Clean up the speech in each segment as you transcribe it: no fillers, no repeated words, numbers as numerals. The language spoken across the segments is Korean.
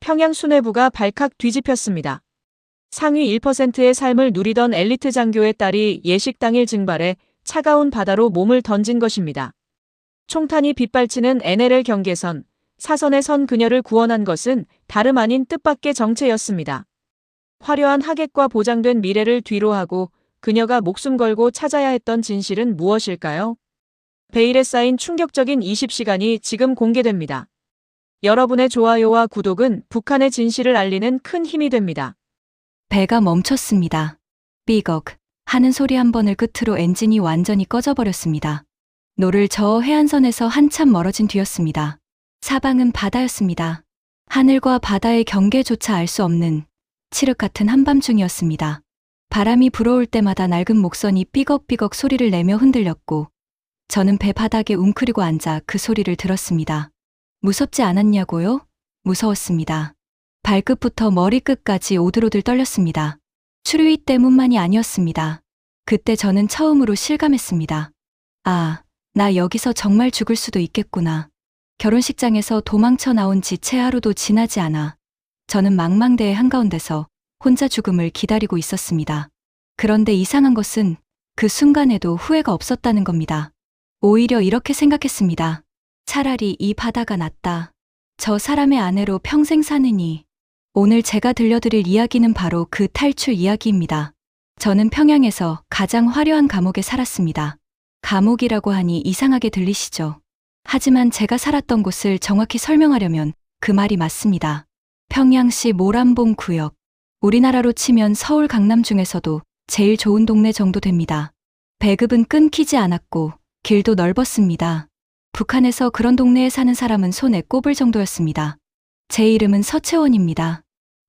평양 수뇌부가 발칵 뒤집혔습니다. 상위 1%의 삶을 누리던 엘리트 장교의 딸이 예식 당일 증발해 차가운 바다로 몸을 던진 것입니다. 총탄이 빗발치는 NLL 경계선, 사선에 선 그녀를 구원한 것은 다름 아닌 뜻밖의 정체였습니다. 화려한 하객과 보장된 미래를 뒤로하고 그녀가 목숨 걸고 찾아야 했던 진실은 무엇일까요? 베일에 쌓인 충격적인 20시간이 지금 공개됩니다. 여러분의 좋아요와 구독은 북한의 진실을 알리는 큰 힘이 됩니다. 배가 멈췄습니다. 삐걱 하는 소리 한 번을 끝으로 엔진이 완전히 꺼져버렸습니다. 노를 저어 해안선에서 한참 멀어진 뒤였습니다. 사방은 바다였습니다. 하늘과 바다의 경계조차 알 수 없는 칠흑 같은 한밤중이었습니다. 바람이 불어올 때마다 낡은 목선이 삐걱삐걱 소리를 내며 흔들렸고 저는 배 바닥에 웅크리고 앉아 그 소리를 들었습니다. 무섭지 않았냐고요? 무서웠습니다. 발끝부터 머리끝까지 오들오들 떨렸습니다. 추루이 때문만이 아니었습니다. 그때 저는 처음으로 실감했습니다. 아, 나 여기서 정말 죽을 수도 있겠구나. 결혼식장에서 도망쳐 나온 지 채 하루도 지나지 않아 저는 망망대해 한가운데서 혼자 죽음을 기다리고 있었습니다. 그런데 이상한 것은 그 순간에도 후회가 없었다는 겁니다. 오히려 이렇게 생각했습니다. 차라리 이 바다가 낫다. 저 사람의 아내로 평생 사느니. 오늘 제가 들려드릴 이야기는 바로 그 탈출 이야기입니다. 저는 평양에서 가장 화려한 감옥에 살았습니다. 감옥이라고 하니 이상하게 들리시죠? 하지만 제가 살았던 곳을 정확히 설명하려면 그 말이 맞습니다. 평양시 모란봉 구역. 우리나라로 치면 서울 강남 중에서도 제일 좋은 동네 정도 됩니다. 배급은 끊기지 않았고 길도 넓었습니다. 북한에서 그런 동네에 사는 사람은 손에 꼽을 정도였습니다. 제 이름은 서채원입니다.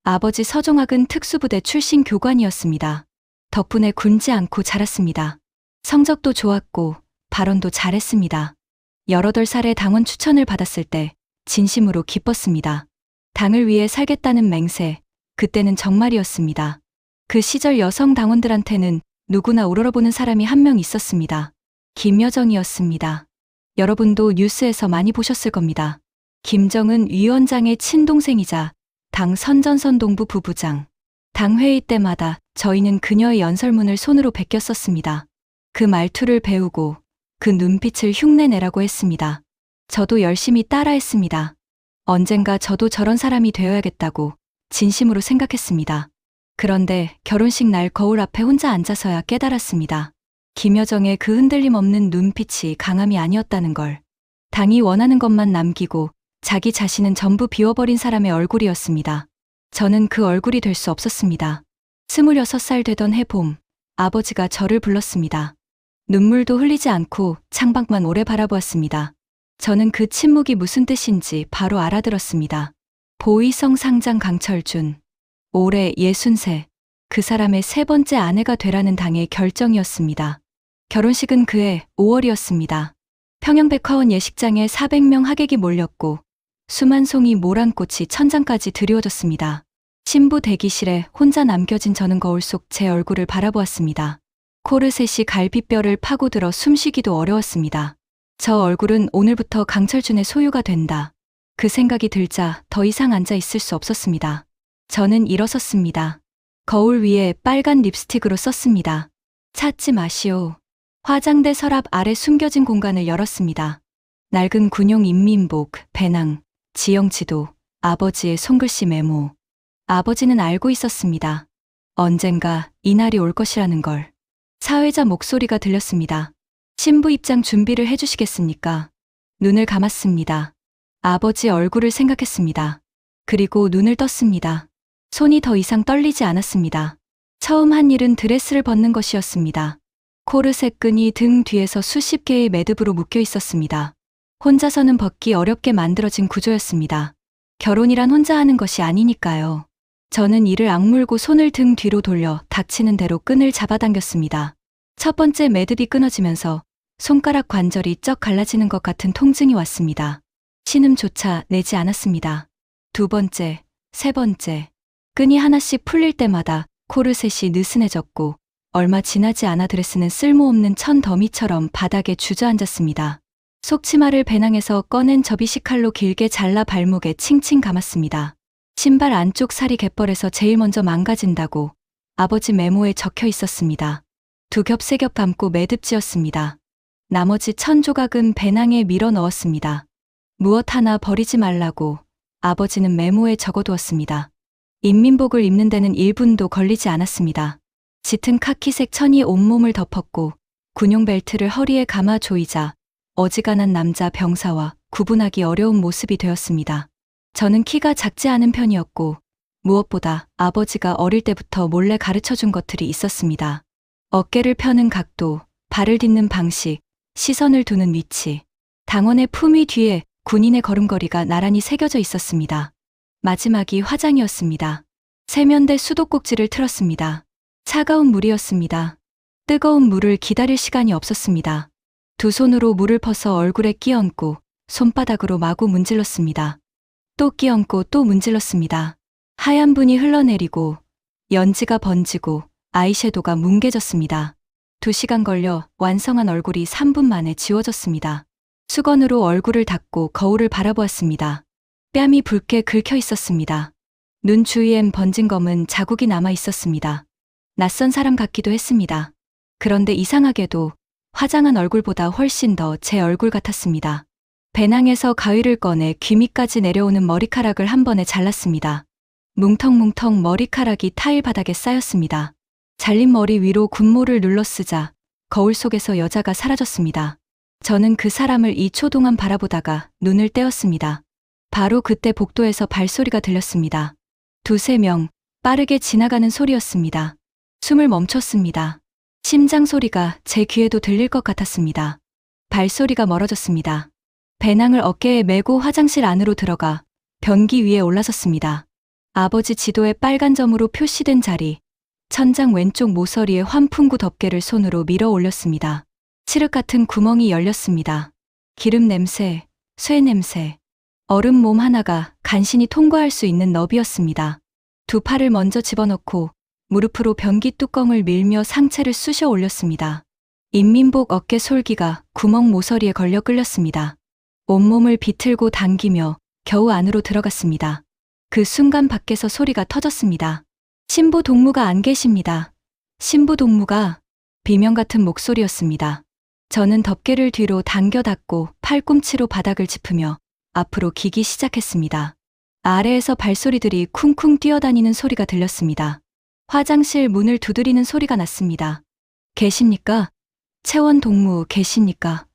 아버지 서종학은 특수부대 출신 교관이었습니다. 덕분에 굶지 않고 자랐습니다. 성적도 좋았고 발언도 잘했습니다. 18살에 당원 추천을 받았을 때 진심으로 기뻤습니다. 당을 위해 살겠다는 맹세, 그때는 정말이었습니다. 그 시절 여성 당원들한테는 누구나 우러러보는 사람이 한 명 있었습니다. 김여정이었습니다. 여러분도 뉴스에서 많이 보셨을 겁니다. 김정은 위원장의 친동생이자 당 선전선동부 부부장. 당 회의 때마다 저희는 그녀의 연설문을 손으로 베꼈었습니다. 그 말투를 배우고 그 눈빛을 흉내내라고 했습니다. 저도 열심히 따라했습니다. 언젠가 저도 저런 사람이 되어야겠다고 진심으로 생각했습니다. 그런데 결혼식 날 거울 앞에 혼자 앉아서야 깨달았습니다. 김여정의 그 흔들림 없는 눈빛이 강함이 아니었다는 걸. 당이 원하는 것만 남기고 자기 자신은 전부 비워버린 사람의 얼굴이었습니다. 저는 그 얼굴이 될 수 없었습니다. 26살 되던 해봄, 아버지가 저를 불렀습니다. 눈물도 흘리지 않고 창밖만 오래 바라보았습니다. 저는 그 침묵이 무슨 뜻인지 바로 알아들었습니다. 보이성 상장 강철준. 올해 60세. 그 사람의 세 번째 아내가 되라는 당의 결정이었습니다. 결혼식은 그해 5월이었습니다. 평양백화원 예식장에 400명 하객이 몰렸고 수만 송이 모란꽃이 천장까지 드리워졌습니다. 신부 대기실에 혼자 남겨진 저는 거울 속 제 얼굴을 바라보았습니다. 코르셋이 갈비뼈를 파고들어 숨쉬기도 어려웠습니다. 저 얼굴은 오늘부터 강철준의 소유가 된다. 그 생각이 들자 더 이상 앉아 있을 수 없었습니다. 저는 일어섰습니다. 거울 위에 빨간 립스틱으로 썼습니다. 찾지 마시오. 화장대 서랍 아래 숨겨진 공간을 열었습니다. 낡은 군용 인민복, 배낭, 지형지도, 아버지의 손글씨 메모. 아버지는 알고 있었습니다. 언젠가 이날이 올 것이라는 걸. 사회자 목소리가 들렸습니다. 신부 입장 준비를 해주시겠습니까? 눈을 감았습니다. 아버지 얼굴을 생각했습니다. 그리고 눈을 떴습니다. 손이 더 이상 떨리지 않았습니다. 처음 한 일은 드레스를 벗는 것이었습니다. 코르셋 끈이 등 뒤에서 수십 개의 매듭으로 묶여 있었습니다. 혼자서는 벗기 어렵게 만들어진 구조였습니다. 결혼이란 혼자 하는 것이 아니니까요. 저는 이를 악물고 손을 등 뒤로 돌려 닥치는 대로 끈을 잡아당겼습니다. 첫 번째 매듭이 끊어지면서 손가락 관절이 쩍 갈라지는 것 같은 통증이 왔습니다. 신음조차 내지 않았습니다. 두 번째, 세 번째. 끈이 하나씩 풀릴 때마다 코르셋이 느슨해졌고 얼마 지나지 않아 드레스는 쓸모없는 천 더미처럼 바닥에 주저앉았습니다. 속치마를 배낭에서 꺼낸 접이식 칼로 길게 잘라 발목에 칭칭 감았습니다. 신발 안쪽 살이 갯벌에서 제일 먼저 망가진다고 아버지 메모에 적혀 있었습니다. 2겹 3겹 감고 매듭지었습니다. 나머지 1000조각은 배낭에 밀어 넣었습니다. 무엇 하나 버리지 말라고 아버지는 메모에 적어두었습니다. 인민복을 입는 데는 1분도 걸리지 않았습니다. 짙은 카키색 천이 온몸을 덮었고 군용 벨트를 허리에 감아 조이자 어지간한 남자 병사와 구분하기 어려운 모습이 되었습니다. 저는 키가 작지 않은 편이었고 무엇보다 아버지가 어릴 때부터 몰래 가르쳐준 것들이 있었습니다. 어깨를 펴는 각도, 발을 딛는 방식, 시선을 두는 위치, 당원의 품위 뒤에 군인의 걸음걸이가 나란히 새겨져 있었습니다. 마지막이 화장이었습니다. 세면대 수도꼭지를 틀었습니다. 차가운 물이었습니다. 뜨거운 물을 기다릴 시간이 없었습니다. 2 손으로 물을 퍼서 얼굴에 끼얹고 손바닥으로 마구 문질렀습니다. 또 끼얹고 또 문질렀습니다. 하얀 분이 흘러내리고 연지가 번지고 아이섀도가 뭉개졌습니다. 2시간 걸려 완성한 얼굴이 3분 만에 지워졌습니다. 수건으로 얼굴을 닦고 거울을 바라보았습니다. 뺨이 붉게 긁혀 있었습니다. 눈 주위엔 번진 검은 자국이 남아 있었습니다. 낯선 사람 같기도 했습니다. 그런데 이상하게도 화장한 얼굴보다 훨씬 더 제 얼굴 같았습니다. 배낭에서 가위를 꺼내 귀 밑까지 내려오는 머리카락을 한 번에 잘랐습니다. 뭉텅뭉텅 머리카락이 타일 바닥에 쌓였습니다. 잘린 머리 위로 군모를 눌러 쓰자 거울 속에서 여자가 사라졌습니다. 저는 그 사람을 2초 동안 바라보다가 눈을 떼었습니다. 바로 그때 복도에서 발소리가 들렸습니다. 2-3명 빠르게 지나가는 소리였습니다. 숨을 멈췄습니다. 심장 소리가 제 귀에도 들릴 것 같았습니다. 발소리가 멀어졌습니다. 배낭을 어깨에 메고 화장실 안으로 들어가 변기 위에 올라섰습니다. 아버지 지도에 빨간 점으로 표시된 자리, 천장 왼쪽 모서리에 환풍구 덮개를 손으로 밀어 올렸습니다. 칠흑 같은 구멍이 열렸습니다. 기름 냄새, 쇠 냄새, 얼음 몸 하나가 간신히 통과할 수 있는 너비였습니다. 2 팔을 먼저 집어넣고 무릎으로 변기 뚜껑을 밀며 상체를 쑤셔 올렸습니다. 인민복 어깨 솔기가 구멍 모서리에 걸려 끌렸습니다. 온몸을 비틀고 당기며 겨우 안으로 들어갔습니다. 그 순간 밖에서 소리가 터졌습니다. 신부 동무가 안 계십니다. 신부 동무가 비명 같은 목소리였습니다. 저는 덮개를 뒤로 당겨 닫고 팔꿈치로 바닥을 짚으며 앞으로 기기 시작했습니다. 아래에서 발소리들이 쿵쿵 뛰어다니는 소리가 들렸습니다. 화장실 문을 두드리는 소리가 났습니다. 계십니까? 채원 동무 계십니까?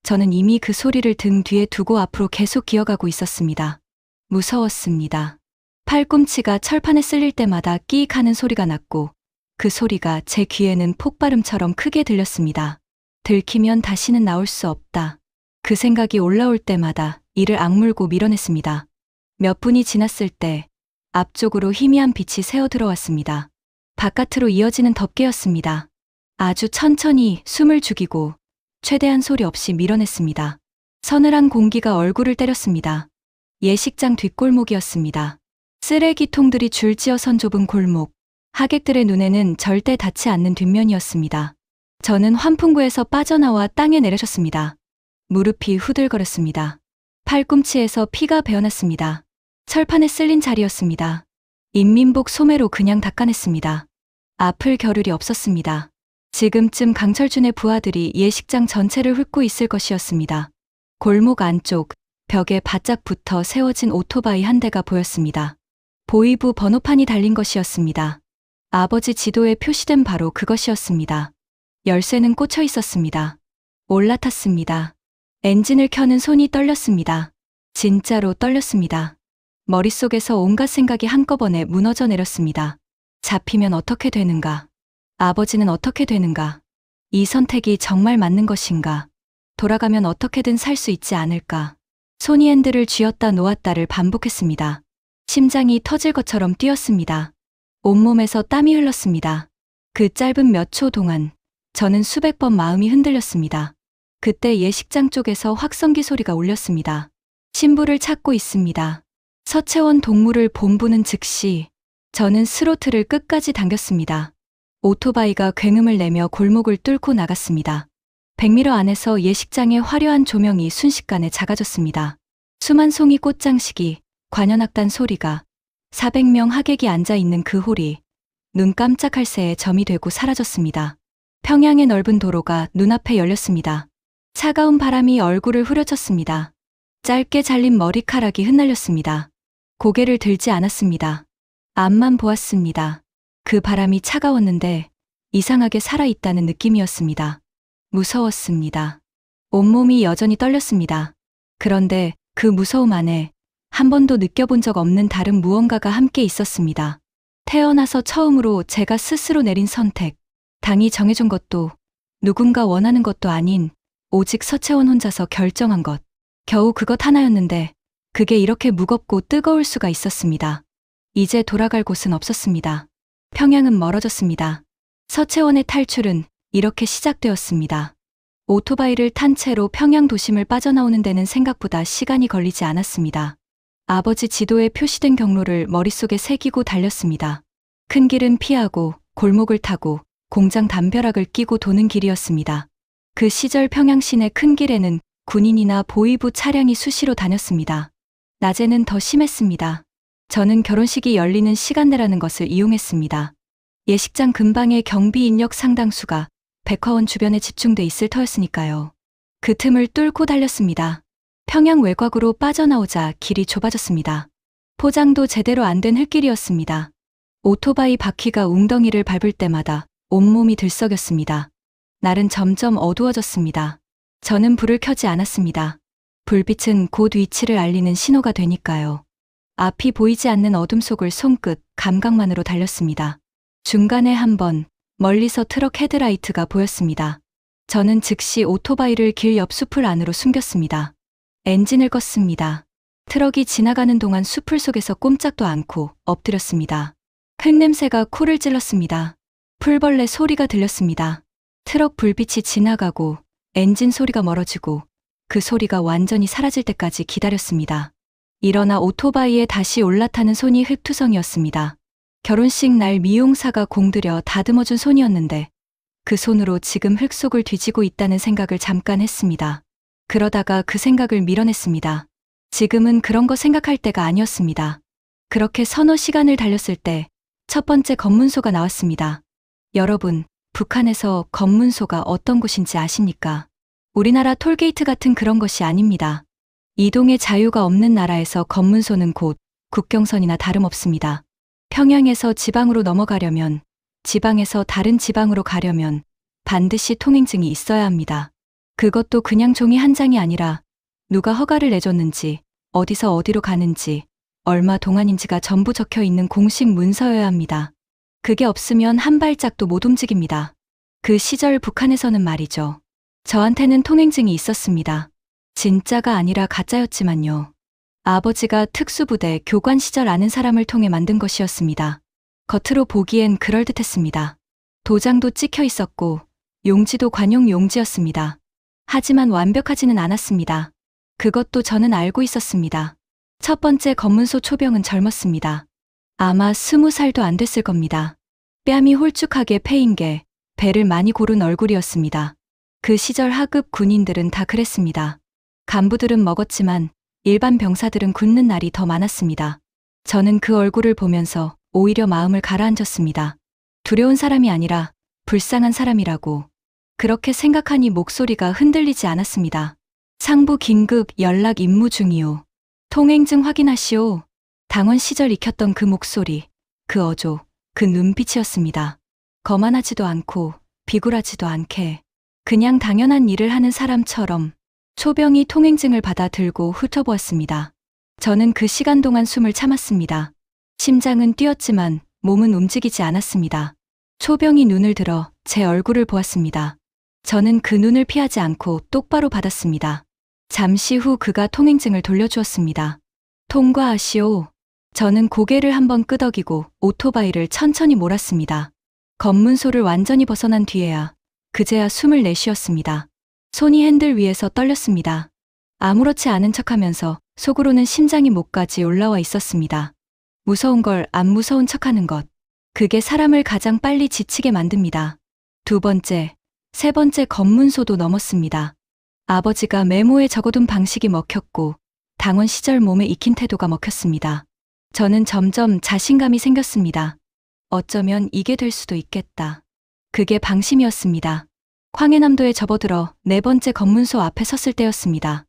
저는 이미 그 소리를 등 뒤에 두고 앞으로 계속 기어가고 있었습니다. 무서웠습니다. 팔꿈치가 철판에 쓸릴 때마다 끼익 하는 소리가 났고 그 소리가 제 귀에는 폭발음처럼 크게 들렸습니다. 들키면 다시는 나올 수 없다. 그 생각이 올라올 때마다 이를 악물고 밀어냈습니다. 몇 분이 지났을 때 앞쪽으로 희미한 빛이 새어 들어왔습니다. 바깥으로 이어지는 덮개였습니다. 아주 천천히 숨을 죽이고 최대한 소리 없이 밀어냈습니다. 서늘한 공기가 얼굴을 때렸습니다. 예식장 뒷골목이었습니다. 쓰레기통들이 줄지어 선 좁은 골목, 하객들의 눈에는 절대 닿지 않는 뒷면이었습니다. 저는 환풍구에서 빠져나와 땅에 내려졌습니다. 무릎이 후들거렸습니다. 팔꿈치에서 피가 배어났습니다. 철판에 쓸린 자리였습니다. 인민복 소매로 그냥 닦아냈습니다. 아플 겨를이 없었습니다. 지금쯤 강철준의 부하들이 예식장 전체를 훑고 있을 것이었습니다. 골목 안쪽 벽에 바짝 붙어 세워진 오토바이 한 대가 보였습니다. 보이부 번호판이 달린 것이었습니다. 아버지 지도에 표시된 바로 그것이었습니다. 열쇠는 꽂혀 있었습니다. 올라탔습니다. 엔진을 켜는 손이 떨렸습니다. 진짜로 떨렸습니다. 머릿속에서 온갖 생각이 한꺼번에 무너져 내렸습니다. 잡히면 어떻게 되는가? 아버지는 어떻게 되는가? 이 선택이 정말 맞는 것인가? 돌아가면 어떻게든 살 수 있지 않을까? 손이 핸들을 쥐었다 놓았다를 반복했습니다. 심장이 터질 것처럼 뛰었습니다. 온몸에서 땀이 흘렀습니다. 그 짧은 몇 초 동안 저는 수백 번 마음이 흔들렸습니다. 그때 예식장 쪽에서 확성기 소리가 울렸습니다. 신부를 찾고 있습니다. 서채원 동무를 본부는 즉시 저는 스로틀을 끝까지 당겼습니다. 오토바이가 굉음을 내며 골목을 뚫고 나갔습니다. 100m 안에서 예식장의 화려한 조명이 순식간에 작아졌습니다. 수만 송이 꽃장식이 관현악단 소리가 400명 하객이 앉아 있는 그 홀이 눈 깜짝할 새에 점이 되고 사라졌습니다. 평양의 넓은 도로가 눈앞에 열렸습니다. 차가운 바람이 얼굴을 후려쳤습니다. 짧게 잘린 머리카락이 흩날렸습니다. 고개를 들지 않았습니다. 앞만 보았습니다. 그 바람이 차가웠는데 이상하게 살아있다는 느낌이었습니다. 무서웠습니다. 온몸이 여전히 떨렸습니다. 그런데 그 무서움 안에 한 번도 느껴본 적 없는 다른 무언가가 함께 있었습니다. 태어나서 처음으로 제가 스스로 내린 선택, 당이 정해준 것도 누군가 원하는 것도 아닌 오직 서채원 혼자서 결정한 것. 겨우 그것 하나였는데 그게 이렇게 무겁고 뜨거울 수가 있었습니다. 이제 돌아갈 곳은 없었습니다. 평양은 멀어졌습니다. 서채원의 탈출은 이렇게 시작되었습니다. 오토바이를 탄 채로 평양 도심을 빠져나오는 데는 생각보다 시간이 걸리지 않았습니다. 아버지 지도에 표시된 경로를 머릿속에 새기고 달렸습니다. 큰 길은 피하고 골목을 타고 공장 담벼락을 끼고 도는 길이었습니다. 그 시절 평양 시내 큰 길에는 군인이나 보위부 차량이 수시로 다녔습니다. 낮에는 더 심했습니다. 저는 결혼식이 열리는 시간대라는 것을 이용했습니다. 예식장 근방의 경비 인력 상당수가 백화원 주변에 집중돼 있을 터였으니까요. 그 틈을 뚫고 달렸습니다. 평양 외곽으로 빠져나오자 길이 좁아졌습니다. 포장도 제대로 안 된 흙길이었습니다. 오토바이 바퀴가 웅덩이를 밟을 때마다 온몸이 들썩였습니다. 날은 점점 어두워졌습니다. 저는 불을 켜지 않았습니다. 불빛은 곧 위치를 알리는 신호가 되니까요. 앞이 보이지 않는 어둠 속을 손끝, 감각만으로 달렸습니다. 중간에 한 번 멀리서 트럭 헤드라이트가 보였습니다. 저는 즉시 오토바이를 길 옆 숲을 안으로 숨겼습니다. 엔진을 껐습니다. 트럭이 지나가는 동안 숲을 속에서 꼼짝도 않고 엎드렸습니다. 흙냄새가 코를 찔렀습니다. 풀벌레 소리가 들렸습니다. 트럭 불빛이 지나가고 엔진 소리가 멀어지고 그 소리가 완전히 사라질 때까지 기다렸습니다. 일어나 오토바이에 다시 올라타는 손이 흙투성이었습니다. 결혼식 날 미용사가 공들여 다듬어준 손이었는데 그 손으로 지금 흙 속을 뒤지고 있다는 생각을 잠깐 했습니다. 그러다가 그 생각을 밀어냈습니다. 지금은 그런 거 생각할 때가 아니었습니다. 그렇게 서너 시간을 달렸을 때 첫 번째 검문소가 나왔습니다. 여러분, 북한에서 검문소가 어떤 곳인지 아십니까? 우리나라 톨게이트 같은 그런 것이 아닙니다. 이동의 자유가 없는 나라에서 검문소는 곧 국경선이나 다름없습니다. 평양에서 지방으로 넘어가려면, 지방에서 다른 지방으로 가려면 반드시 통행증이 있어야 합니다. 그것도 그냥 종이 한 장이 아니라 누가 허가를 내줬는지, 어디서 어디로 가는지, 얼마 동안인지가 전부 적혀 있는 공식 문서여야 합니다. 그게 없으면 한 발짝도 못 움직입니다. 그 시절 북한에서는 말이죠. 저한테는 통행증이 있었습니다. 진짜가 아니라 가짜였지만요. 아버지가 특수부대 교관 시절 아는 사람을 통해 만든 것이었습니다. 겉으로 보기엔 그럴듯했습니다. 도장도 찍혀 있었고 용지도 관용 용지였습니다. 하지만 완벽하지는 않았습니다. 그것도 저는 알고 있었습니다. 첫 번째 검문소 초병은 젊었습니다. 아마 20살도 안 됐을 겁니다. 뺨이 홀쭉하게 패인 게 배를 많이 고른 얼굴이었습니다. 그 시절 하급 군인들은 다 그랬습니다. 간부들은 먹었지만 일반 병사들은 굶는 날이 더 많았습니다. 저는 그 얼굴을 보면서 오히려 마음을 가라앉혔습니다. 두려운 사람이 아니라 불쌍한 사람이라고. 그렇게 생각하니 목소리가 흔들리지 않았습니다. 상부 긴급 연락 임무 중이오. 통행증 확인하시오. 당원 시절 익혔던 그 목소리, 그 어조, 그 눈빛이었습니다. 거만하지도 않고 비굴하지도 않게 그냥 당연한 일을 하는 사람처럼 초병이 통행증을 받아 들고 훑어보았습니다. 저는 그 시간 동안 숨을 참았습니다. 심장은 뛰었지만 몸은 움직이지 않았습니다. 초병이 눈을 들어 제 얼굴을 보았습니다. 저는 그 눈을 피하지 않고 똑바로 받았습니다. 잠시 후 그가 통행증을 돌려주었습니다. 통과하시오. 저는 고개를 한번 끄덕이고 오토바이를 천천히 몰았습니다. 검문소를 완전히 벗어난 뒤에야 그제야 숨을 내쉬었습니다. 손이 핸들 위에서 떨렸습니다. 아무렇지 않은 척하면서 속으로는 심장이 목까지 올라와 있었습니다. 무서운 걸 안 무서운 척하는 것. 그게 사람을 가장 빨리 지치게 만듭니다. 두 번째, 세 번째 검문소도 넘었습니다. 아버지가 메모에 적어둔 방식이 먹혔고 당원 시절 몸에 익힌 태도가 먹혔습니다. 저는 점점 자신감이 생겼습니다. 어쩌면 이게 될 수도 있겠다. 그게 방심이었습니다. 황해남도에 접어들어 네 번째 검문소 앞에 섰을 때였습니다.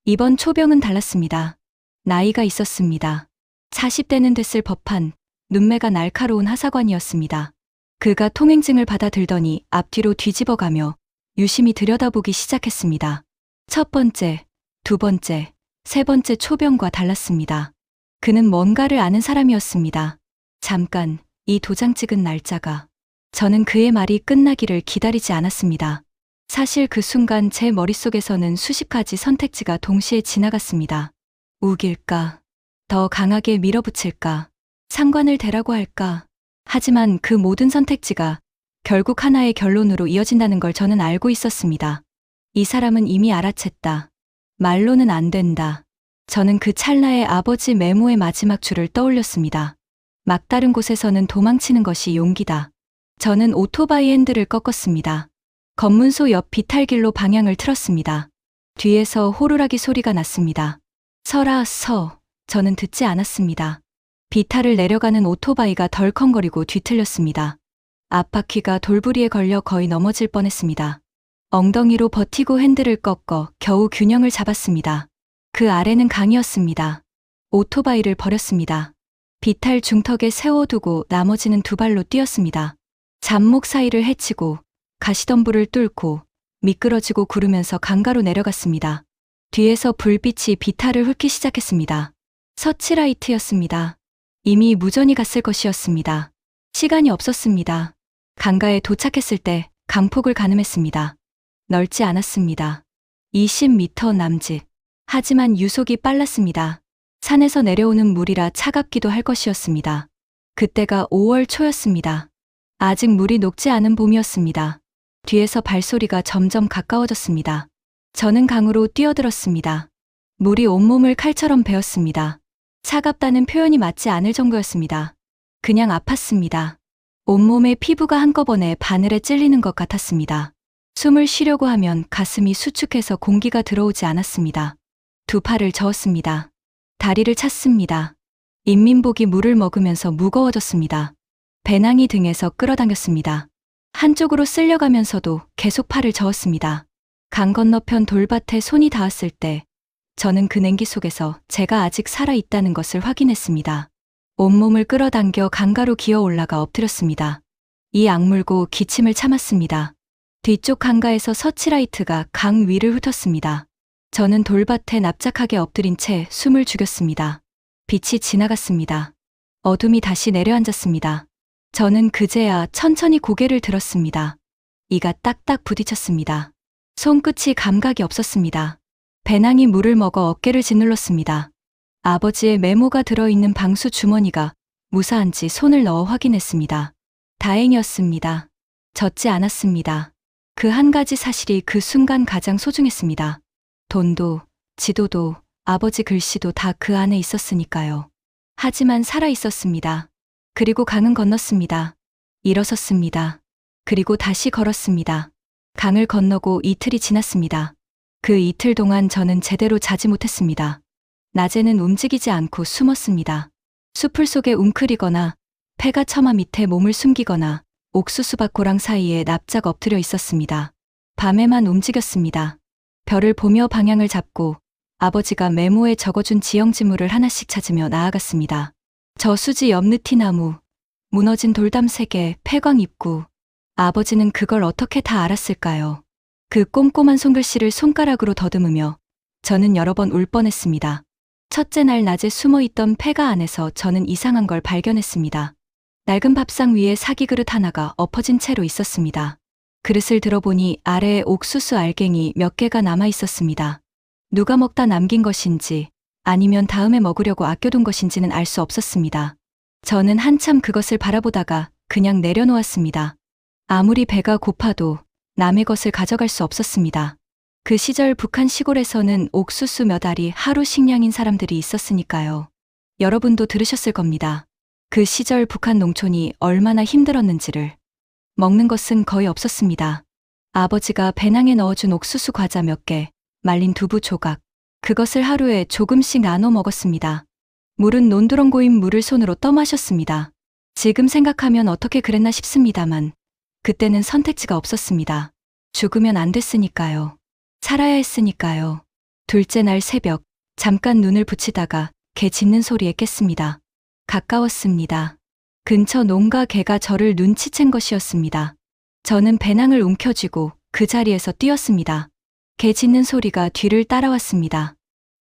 이번 초병은 달랐습니다. 나이가 있었습니다. 40대는 됐을 법한 눈매가 날카로운 하사관이었습니다. 그가 통행증을 받아들더니 앞뒤로 뒤집어가며 유심히 들여다보기 시작했습니다. 첫 번째, 두 번째, 세 번째 초병과 달랐습니다. 그는 뭔가를 아는 사람이었습니다. 잠깐, 이 도장 찍은 날짜가. 저는 그의 말이 끝나기를 기다리지 않았습니다. 사실 그 순간 제 머릿속에서는 수십 가지 선택지가 동시에 지나갔습니다. 우길까? 더 강하게 밀어붙일까? 상관을 대라고 할까? 하지만 그 모든 선택지가 결국 하나의 결론으로 이어진다는 걸 저는 알고 있었습니다. 이 사람은 이미 알아챘다. 말로는 안 된다. 저는 그 찰나에 아버지 메모의 마지막 줄을 떠올렸습니다. 막다른 곳에서는 도망치는 것이 용기다. 저는 오토바이 핸들을 꺾었습니다. 검문소 옆 비탈길로 방향을 틀었습니다. 뒤에서 호루라기 소리가 났습니다. 서라, 서. 저는 듣지 않았습니다. 비탈을 내려가는 오토바이가 덜컹거리고 뒤틀렸습니다. 앞바퀴가 돌부리에 걸려 거의 넘어질 뻔했습니다. 엉덩이로 버티고 핸들을 꺾어 겨우 균형을 잡았습니다. 그 아래는 강이었습니다. 오토바이를 버렸습니다. 비탈 중턱에 세워두고 나머지는 두 발로 뛰었습니다. 잡목 사이를 헤치고 가시덤불을 뚫고 미끄러지고 구르면서 강가로 내려갔습니다. 뒤에서 불빛이 비탈을 훑기 시작했습니다. 서치라이트였습니다. 이미 무전이 갔을 것이었습니다. 시간이 없었습니다. 강가에 도착했을 때 강폭을 가늠했습니다. 넓지 않았습니다. 20m 남짓. 하지만 유속이 빨랐습니다. 산에서 내려오는 물이라 차갑기도 할 것이었습니다. 그때가 5월 초였습니다. 아직 물이 녹지 않은 봄이었습니다. 뒤에서 발소리가 점점 가까워졌습니다. 저는 강으로 뛰어들었습니다. 물이 온몸을 칼처럼 베었습니다. 차갑다는 표현이 맞지 않을 정도였습니다. 그냥 아팠습니다. 온몸의 피부가 한꺼번에 바늘에 찔리는 것 같았습니다. 숨을 쉬려고 하면 가슴이 수축해서 공기가 들어오지 않았습니다. 두 팔을 저었습니다. 다리를 찼습니다. 인민복이 물을 먹으면서 무거워졌습니다. 배낭이 등에서 끌어당겼습니다. 한쪽으로 쓸려가면서도 계속 팔을 저었습니다. 강 건너편 돌밭에 손이 닿았을 때 저는 그 냉기 속에서 제가 아직 살아있다는 것을 확인했습니다. 온몸을 끌어당겨 강가로 기어 올라가 엎드렸습니다. 이 악물고 기침을 참았습니다. 뒤쪽 강가에서 서치라이트가 강 위를 훑었습니다. 저는 돌밭에 납작하게 엎드린 채 숨을 죽였습니다. 빛이 지나갔습니다. 어둠이 다시 내려앉았습니다. 저는 그제야 천천히 고개를 들었습니다. 이가 딱딱 부딪혔습니다. 손끝이 감각이 없었습니다. 배낭이 물을 먹어 어깨를 짓눌렀습니다. 아버지의 메모가 들어있는 방수 주머니가 무사한지 손을 넣어 확인했습니다. 다행이었습니다. 젖지 않았습니다. 그 한 가지 사실이 그 순간 가장 소중했습니다. 돈도, 지도도, 아버지 글씨도 다 그 안에 있었으니까요. 하지만 살아 있었습니다. 그리고 강은 건넜습니다. 일어섰습니다. 그리고 다시 걸었습니다. 강을 건너고 이틀이 지났습니다. 그 이틀 동안 저는 제대로 자지 못했습니다. 낮에는 움직이지 않고 숨었습니다. 수풀 속에 웅크리거나 폐가 처마 밑에 몸을 숨기거나 옥수수밭 고랑 사이에 납작 엎드려 있었습니다. 밤에만 움직였습니다. 별을 보며 방향을 잡고 아버지가 메모에 적어준 지형지물을 하나씩 찾으며 나아갔습니다. 저수지 옆 느티나무, 무너진 돌담 3개, 폐광 입구. 아버지는 그걸 어떻게 다 알았을까요? 그 꼼꼼한 손글씨를 손가락으로 더듬으며 저는 여러 번 울 뻔했습니다. 첫째 날 낮에 숨어있던 폐가 안에서 저는 이상한 걸 발견했습니다. 낡은 밥상 위에 사기그릇 하나가 엎어진 채로 있었습니다. 그릇을 들어보니 아래에 옥수수 알갱이 몇 개가 남아 있었습니다. 누가 먹다 남긴 것인지 아니면 다음에 먹으려고 아껴둔 것인지는 알 수 없었습니다. 저는 한참 그것을 바라보다가 그냥 내려놓았습니다. 아무리 배가 고파도 남의 것을 가져갈 수 없었습니다. 그 시절 북한 시골에서는 옥수수 몇 알이 하루 식량인 사람들이 있었으니까요. 여러분도 들으셨을 겁니다. 그 시절 북한 농촌이 얼마나 힘들었는지를. 먹는 것은 거의 없었습니다. 아버지가 배낭에 넣어준 옥수수 과자 몇 개, 말린 두부 조각, 그것을 하루에 조금씩 나눠 먹었습니다. 물은 논두렁 고인 물을 손으로 떠마셨습니다. 지금 생각하면 어떻게 그랬나 싶습니다만 그때는 선택지가 없었습니다. 죽으면 안 됐으니까요. 살아야 했으니까요. 둘째 날 새벽 잠깐 눈을 붙이다가 개 짖는 소리에 깼습니다. 가까웠습니다. 근처 농가 개가 저를 눈치챈 것이었습니다. 저는 배낭을 움켜쥐고 그 자리에서 뛰었습니다. 개 짖는 소리가 뒤를 따라왔습니다.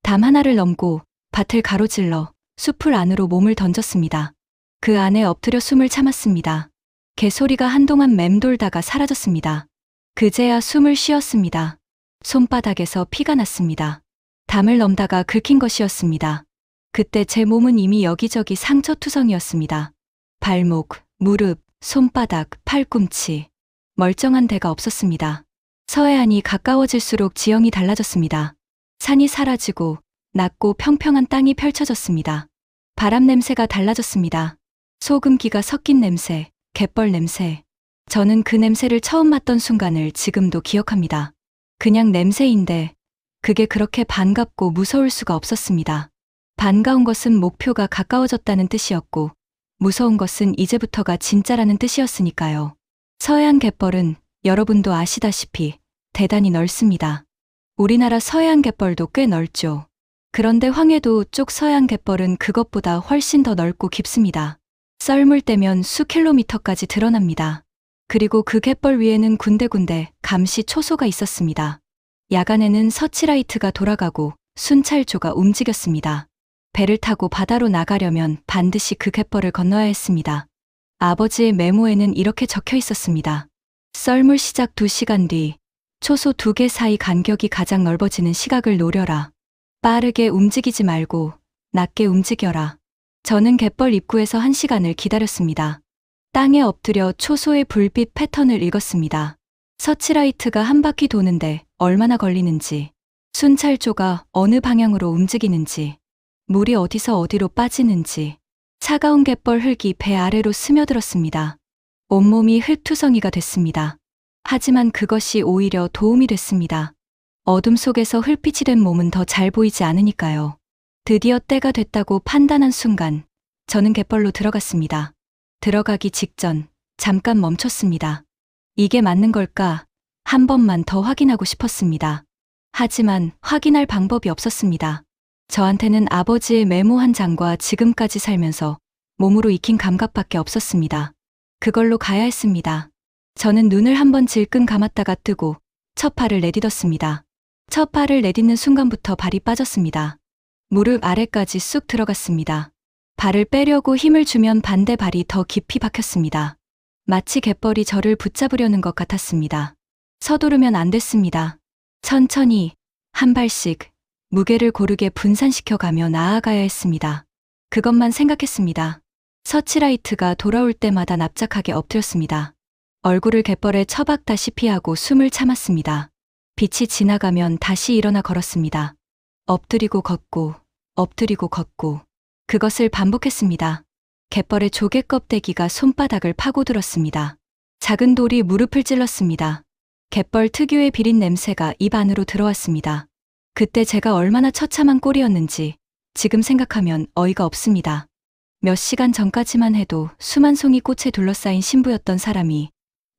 담 하나를 넘고 밭을 가로질러 숲을 안으로 몸을 던졌습니다. 그 안에 엎드려 숨을 참았습니다. 개 소리가 한동안 맴돌다가 사라졌습니다. 그제야 숨을 쉬었습니다. 손바닥에서 피가 났습니다. 담을 넘다가 긁힌 것이었습니다. 그때 제 몸은 이미 여기저기 상처투성이었습니다. 발목, 무릎, 손바닥, 팔꿈치. 멀쩡한 데가 없었습니다. 서해안이 가까워질수록 지형이 달라졌습니다. 산이 사라지고 낮고 평평한 땅이 펼쳐졌습니다. 바람 냄새가 달라졌습니다. 소금기가 섞인 냄새, 갯벌 냄새. 저는 그 냄새를 처음 맡던 순간을 지금도 기억합니다. 그냥 냄새인데 그게 그렇게 반갑고 무서울 수가 없었습니다. 반가운 것은 목표가 가까워졌다는 뜻이었고 무서운 것은 이제부터가 진짜라는 뜻이었으니까요. 서해안 갯벌은 여러분도 아시다시피 대단히 넓습니다. 우리나라 서해안 갯벌도 꽤 넓죠. 그런데 황해도 쪽 서해안 갯벌은 그것보다 훨씬 더 넓고 깊습니다. 썰물 때면 수 킬로미터까지 드러납니다. 그리고 그 갯벌 위에는 군데군데 감시 초소가 있었습니다. 야간에는 서치라이트가 돌아가고 순찰조가 움직였습니다. 배를 타고 바다로 나가려면 반드시 그 갯벌을 건너야 했습니다. 아버지의 메모에는 이렇게 적혀 있었습니다. 썰물 시작 2시간 뒤 초소 2개 사이 간격이 가장 넓어지는 시각을 노려라. 빠르게 움직이지 말고 낮게 움직여라. 저는 갯벌 입구에서 1시간을 기다렸습니다. 땅에 엎드려 초소의 불빛 패턴을 읽었습니다. 서치라이트가 한 바퀴 도는데 얼마나 걸리는지, 순찰조가 어느 방향으로 움직이는지, 물이 어디서 어디로 빠지는지, 차가운 갯벌 흙이 배 아래로 스며들었습니다. 온몸이 흙투성이가 됐습니다. 하지만 그것이 오히려 도움이 됐습니다. 어둠 속에서 흙빛이 된 몸은 더 잘 보이지 않으니까요. 드디어 때가 됐다고 판단한 순간, 저는 갯벌로 들어갔습니다. 들어가기 직전, 잠깐 멈췄습니다. 이게 맞는 걸까? 한 번만 더 확인하고 싶었습니다. 하지만 확인할 방법이 없었습니다. 저한테는 아버지의 메모 한 장과 지금까지 살면서 몸으로 익힌 감각밖에 없었습니다. 그걸로 가야 했습니다. 저는 눈을 한번 질끈 감았다가 뜨고 첫 팔을 내딛었습니다. 첫 팔을 내딛는 순간부터 발이 빠졌습니다. 무릎 아래까지 쑥 들어갔습니다. 발을 빼려고 힘을 주면 반대 발이 더 깊이 박혔습니다. 마치 갯벌이 저를 붙잡으려는 것 같았습니다. 서두르면 안 됐습니다. 천천히 한 발씩 무게를 고르게 분산시켜 가며 나아가야 했습니다. 그것만 생각했습니다. 서치라이트가 돌아올 때마다 납작하게 엎드렸습니다. 얼굴을 갯벌에 처박다시피 하고 숨을 참았습니다. 빛이 지나가면 다시 일어나 걸었습니다. 엎드리고 걷고, 엎드리고 걷고. 그것을 반복했습니다. 갯벌의 조개 껍데기가 손바닥을 파고들었습니다. 작은 돌이 무릎을 찔렀습니다. 갯벌 특유의 비린 냄새가 입 안으로 들어왔습니다. 그때 제가 얼마나 처참한 꼴이었는지 지금 생각하면 어이가 없습니다. 몇 시간 전까지만 해도 수만 송이 꽃에 둘러싸인 신부였던 사람이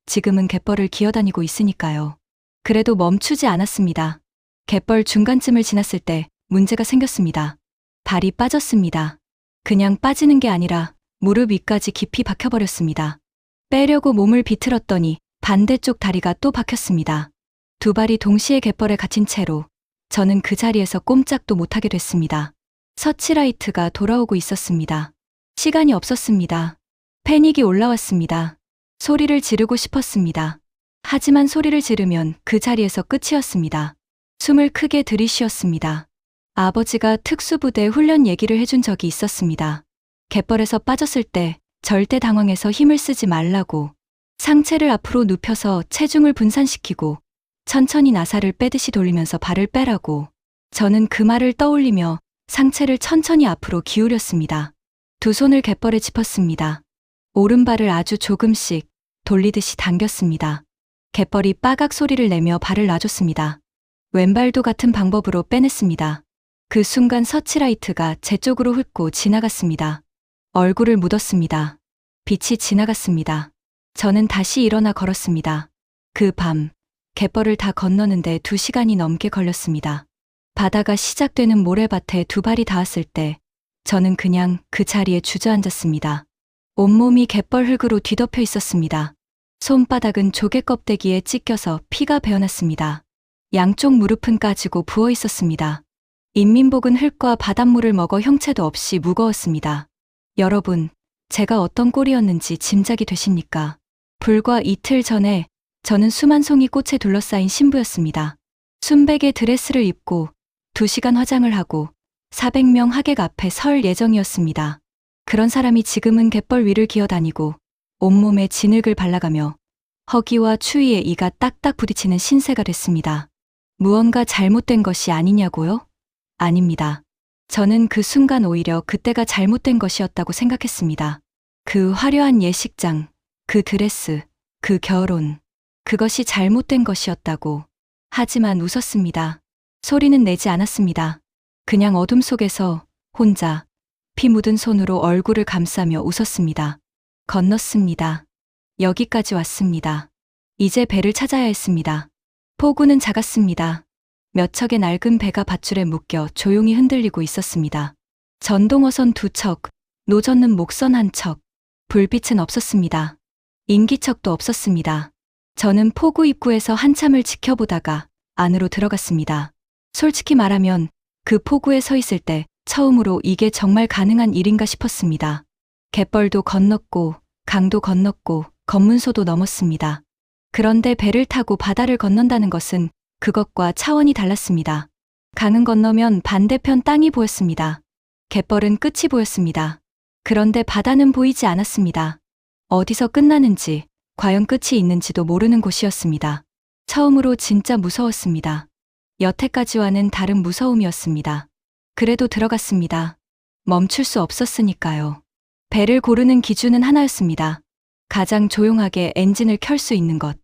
지금은 갯벌을 기어다니고 있으니까요. 그래도 멈추지 않았습니다. 갯벌 중간쯤을 지났을 때 문제가 생겼습니다. 발이 빠졌습니다. 그냥 빠지는 게 아니라 무릎 위까지 깊이 박혀버렸습니다. 빼려고 몸을 비틀었더니 반대쪽 다리가 또 박혔습니다. 두 발이 동시에 갯벌에 갇힌 채로 저는 그 자리에서 꼼짝도 못하게 됐습니다. 서치라이트가 돌아오고 있었습니다. 시간이 없었습니다. 패닉이 올라왔습니다. 소리를 지르고 싶었습니다. 하지만 소리를 지르면 그 자리에서 끝이었습니다. 숨을 크게 들이쉬었습니다. 아버지가 특수부대 훈련 얘기를 해준 적이 있었습니다. 갯벌에서 빠졌을 때 절대 당황해서 힘을 쓰지 말라고, 상체를 앞으로 눕혀서 체중을 분산시키고 천천히 나사를 빼듯이 돌리면서 발을 빼라고. 저는 그 말을 떠올리며 상체를 천천히 앞으로 기울였습니다. 두 손을 갯벌에 짚었습니다. 오른발을 아주 조금씩 돌리듯이 당겼습니다. 갯벌이 빠각 소리를 내며 발을 놔줬습니다. 왼발도 같은 방법으로 빼냈습니다. 그 순간 서치라이트가 제 쪽으로 훑고 지나갔습니다. 얼굴을 묻었습니다. 빛이 지나갔습니다. 저는 다시 일어나 걸었습니다. 그 밤, 갯벌을 다 건너는데 2시간이 넘게 걸렸습니다. 바다가 시작되는 모래밭에 2발이 닿았을 때 저는 그냥 그 자리에 주저앉았습니다. 온몸이 갯벌 흙으로 뒤덮여 있었습니다. 손바닥은 조개 껍데기에 찢겨서 피가 배어났습니다. 양쪽 무릎은 까지고 부어 있었습니다. 인민복은 흙과 바닷물을 먹어 형체도 없이 무거웠습니다. 여러분, 제가 어떤 꼴이었는지 짐작이 되십니까? 불과 이틀 전에 저는 수만 송이 꽃에 둘러싸인 신부였습니다. 순백의 드레스를 입고 2시간 화장을 하고 400명 하객 앞에 설 예정이었습니다. 그런 사람이 지금은 갯벌 위를 기어다니고 온몸에 진흙을 발라가며 허기와 추위에 이가 딱딱 부딪히는 신세가 됐습니다. 무언가 잘못된 것이 아니냐고요? 아닙니다. 저는 그 순간 오히려 그때가 잘못된 것이었다고 생각했습니다. 그 화려한 예식장, 그 드레스, 그 결혼, 그것이 잘못된 것이었다고. 하지만 웃었습니다. 소리는 내지 않았습니다. 그냥 어둠 속에서 혼자 피 묻은 손으로 얼굴을 감싸며 웃었습니다. 건넜습니다. 여기까지 왔습니다. 이제 배를 찾아야 했습니다. 포구는 작았습니다. 몇 척의 낡은 배가 밧줄에 묶여 조용히 흔들리고 있었습니다. 전동어선 2척, 노젓는 목선 1척, 불빛은 없었습니다. 인기척도 없었습니다. 저는 포구 입구에서 한참을 지켜보다가 안으로 들어갔습니다. 솔직히 말하면 그 포구에 서 있을 때 처음으로 이게 정말 가능한 일인가 싶었습니다. 갯벌도 건넜고 강도 건넜고 검문소도 넘었습니다. 그런데 배를 타고 바다를 건넌다는 것은 그것과 차원이 달랐습니다. 강은 건너면 반대편 땅이 보였습니다. 갯벌은 끝이 보였습니다. 그런데 바다는 보이지 않았습니다. 어디서 끝나는지, 과연 끝이 있는지도 모르는 곳이었습니다. 처음으로 진짜 무서웠습니다. 여태까지와는 다른 무서움이었습니다. 그래도 들어갔습니다. 멈출 수 없었으니까요. 배를 고르는 기준은 하나였습니다. 가장 조용하게 엔진을 켤 수 있는 것.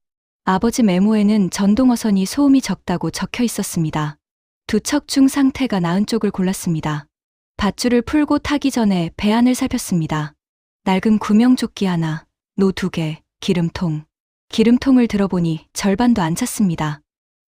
아버지 메모에는 전동어선이 소음이 적다고 적혀 있었습니다. 2척 중 상태가 나은 쪽을 골랐습니다. 밧줄을 풀고 타기 전에 배 안을 살폈습니다. 낡은 구명조끼 하나, 노 2개, 기름통. 기름통을 들어보니 절반도 안 찼습니다.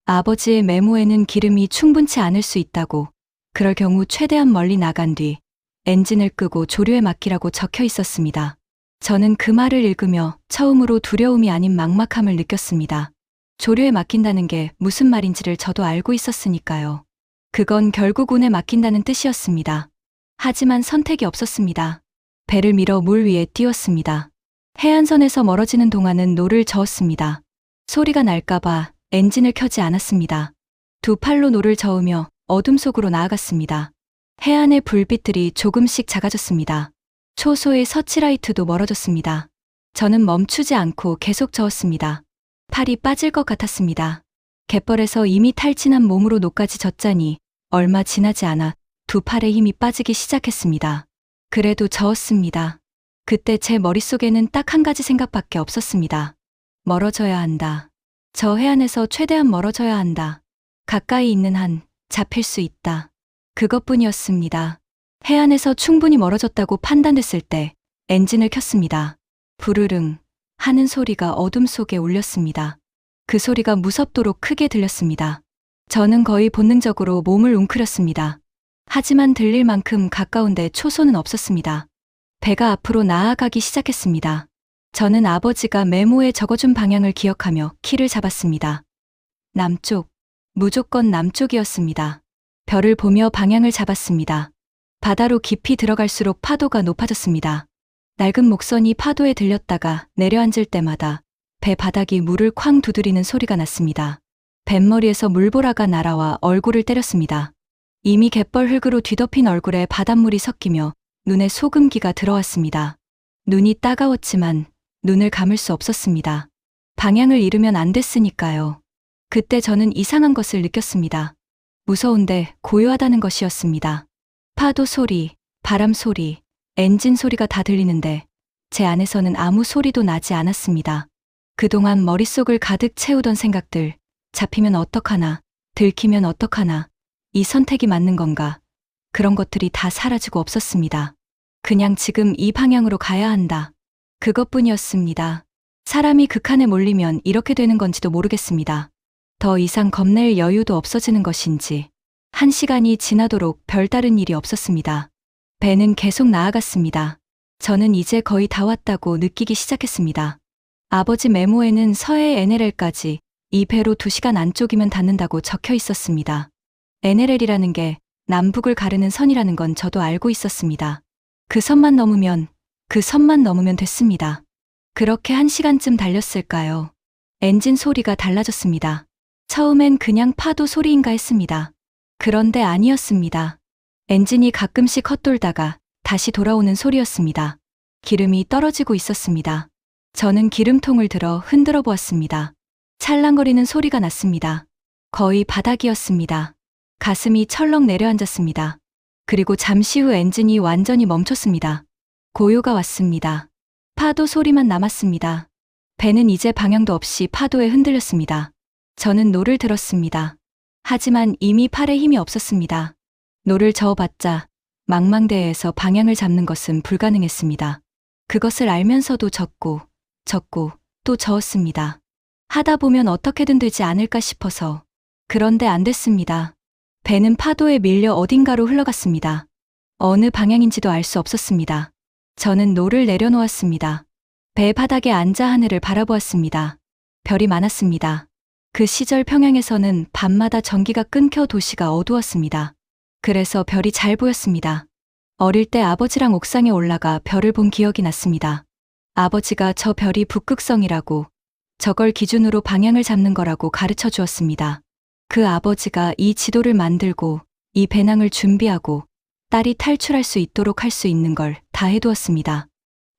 아버지의 메모에는 기름이 충분치 않을 수 있다고, 그럴 경우 최대한 멀리 나간 뒤 엔진을 끄고 조류에 맡기라고 적혀 있었습니다. 저는 그 말을 읽으며 처음으로 두려움이 아닌 막막함을 느꼈습니다. 조류에 맡긴다는 게 무슨 말인지를 저도 알고 있었으니까요. 그건 결국 운에 맡긴다는 뜻이었습니다. 하지만 선택이 없었습니다. 배를 밀어 물 위에 띄웠습니다. 해안선에서 멀어지는 동안은 노를 저었습니다. 소리가 날까봐 엔진을 켜지 않았습니다. 2팔로 노를 저으며 어둠 속으로 나아갔습니다. 해안의 불빛들이 조금씩 작아졌습니다. 초소의 서치라이트도 멀어졌습니다. 저는 멈추지 않고 계속 저었습니다. 팔이 빠질 것 같았습니다. 갯벌에서 이미 탈진한 몸으로 노까지 젖자니 얼마 지나지 않아 2팔의 힘이 빠지기 시작했습니다. 그래도 저었습니다. 그때 제 머릿속에는 딱 한 가지 생각밖에 없었습니다. 멀어져야 한다. 저 해안에서 최대한 멀어져야 한다. 가까이 있는 한 잡힐 수 있다. 그것뿐이었습니다. 해안에서 충분히 멀어졌다고 판단됐을 때 엔진을 켰습니다. 부르릉 하는 소리가 어둠 속에 울렸습니다. 그 소리가 무섭도록 크게 들렸습니다. 저는 거의 본능적으로 몸을 웅크렸습니다. 하지만 들릴 만큼 가까운데 초소는 없었습니다. 배가 앞으로 나아가기 시작했습니다. 저는 아버지가 메모에 적어준 방향을 기억하며 키를 잡았습니다. 남쪽, 무조건 남쪽이었습니다. 별을 보며 방향을 잡았습니다. 바다로 깊이 들어갈수록 파도가 높아졌습니다. 낡은 목선이 파도에 들렸다가 내려앉을 때마다 배 바닥이 물을 쾅 두드리는 소리가 났습니다. 뱃머리에서 물보라가 날아와 얼굴을 때렸습니다. 이미 갯벌 흙으로 뒤덮인 얼굴에 바닷물이 섞이며 눈에 소금기가 들어왔습니다. 눈이 따가웠지만 눈을 감을 수 없었습니다. 방향을 잃으면 안 됐으니까요. 그때 저는 이상한 것을 느꼈습니다. 무서운데 고요하다는 것이었습니다. 파도 소리, 바람 소리, 엔진 소리가 다 들리는데 제 안에서는 아무 소리도 나지 않았습니다. 그동안 머릿속을 가득 채우던 생각들, 잡히면 어떡하나, 들키면 어떡하나, 이 선택이 맞는 건가, 그런 것들이 다 사라지고 없었습니다. 그냥 지금 이 방향으로 가야 한다. 그것뿐이었습니다. 사람이 극한에 몰리면 이렇게 되는 건지도 모르겠습니다. 더 이상 겁낼 여유도 없어지는 것인지. 1시간이 지나도록 별다른 일이 없었습니다. 배는 계속 나아갔습니다. 저는 이제 거의 다 왔다고 느끼기 시작했습니다. 아버지 메모에는 서해 NLL까지 이 배로 2시간 안쪽이면 닿는다고 적혀 있었습니다. NLL이라는 게 남북을 가르는 선이라는 건 저도 알고 있었습니다. 그 선만 넘으면 됐습니다. 그렇게 1시간쯤 달렸을까요? 엔진 소리가 달라졌습니다. 처음엔 그냥 파도 소리인가 했습니다. 그런데 아니었습니다. 엔진이 가끔씩 헛돌다가 다시 돌아오는 소리였습니다. 기름이 떨어지고 있었습니다. 저는 기름통을 들어 흔들어 보았습니다. 찰랑거리는 소리가 났습니다. 거의 바닥이었습니다. 가슴이 철렁 내려앉았습니다. 그리고 잠시 후 엔진이 완전히 멈췄습니다. 고요가 왔습니다. 파도 소리만 남았습니다. 배는 이제 방향도 없이 파도에 흔들렸습니다. 저는 노를 들었습니다. 하지만 이미 팔에 힘이 없었습니다. 노를 저어봤자 망망대해에서 방향을 잡는 것은 불가능했습니다. 그것을 알면서도 젓고 또 저었습니다. 하다 보면 어떻게든 되지 않을까 싶어서. 그런데 안 됐습니다. 배는 파도에 밀려 어딘가로 흘러갔습니다. 어느 방향인지도 알 수 없었습니다. 저는 노를 내려놓았습니다. 배 바닥에 앉아 하늘을 바라보았습니다. 별이 많았습니다. 그 시절 평양에서는 밤마다 전기가 끊겨 도시가 어두웠습니다. 그래서 별이 잘 보였습니다. 어릴 때 아버지랑 옥상에 올라가 별을 본 기억이 났습니다. 아버지가 저 별이 북극성이라고, 저걸 기준으로 방향을 잡는 거라고 가르쳐 주었습니다. 그 아버지가 이 지도를 만들고 이 배낭을 준비하고 딸이 탈출할 수 있도록 할 수 있는 걸 다 해두었습니다.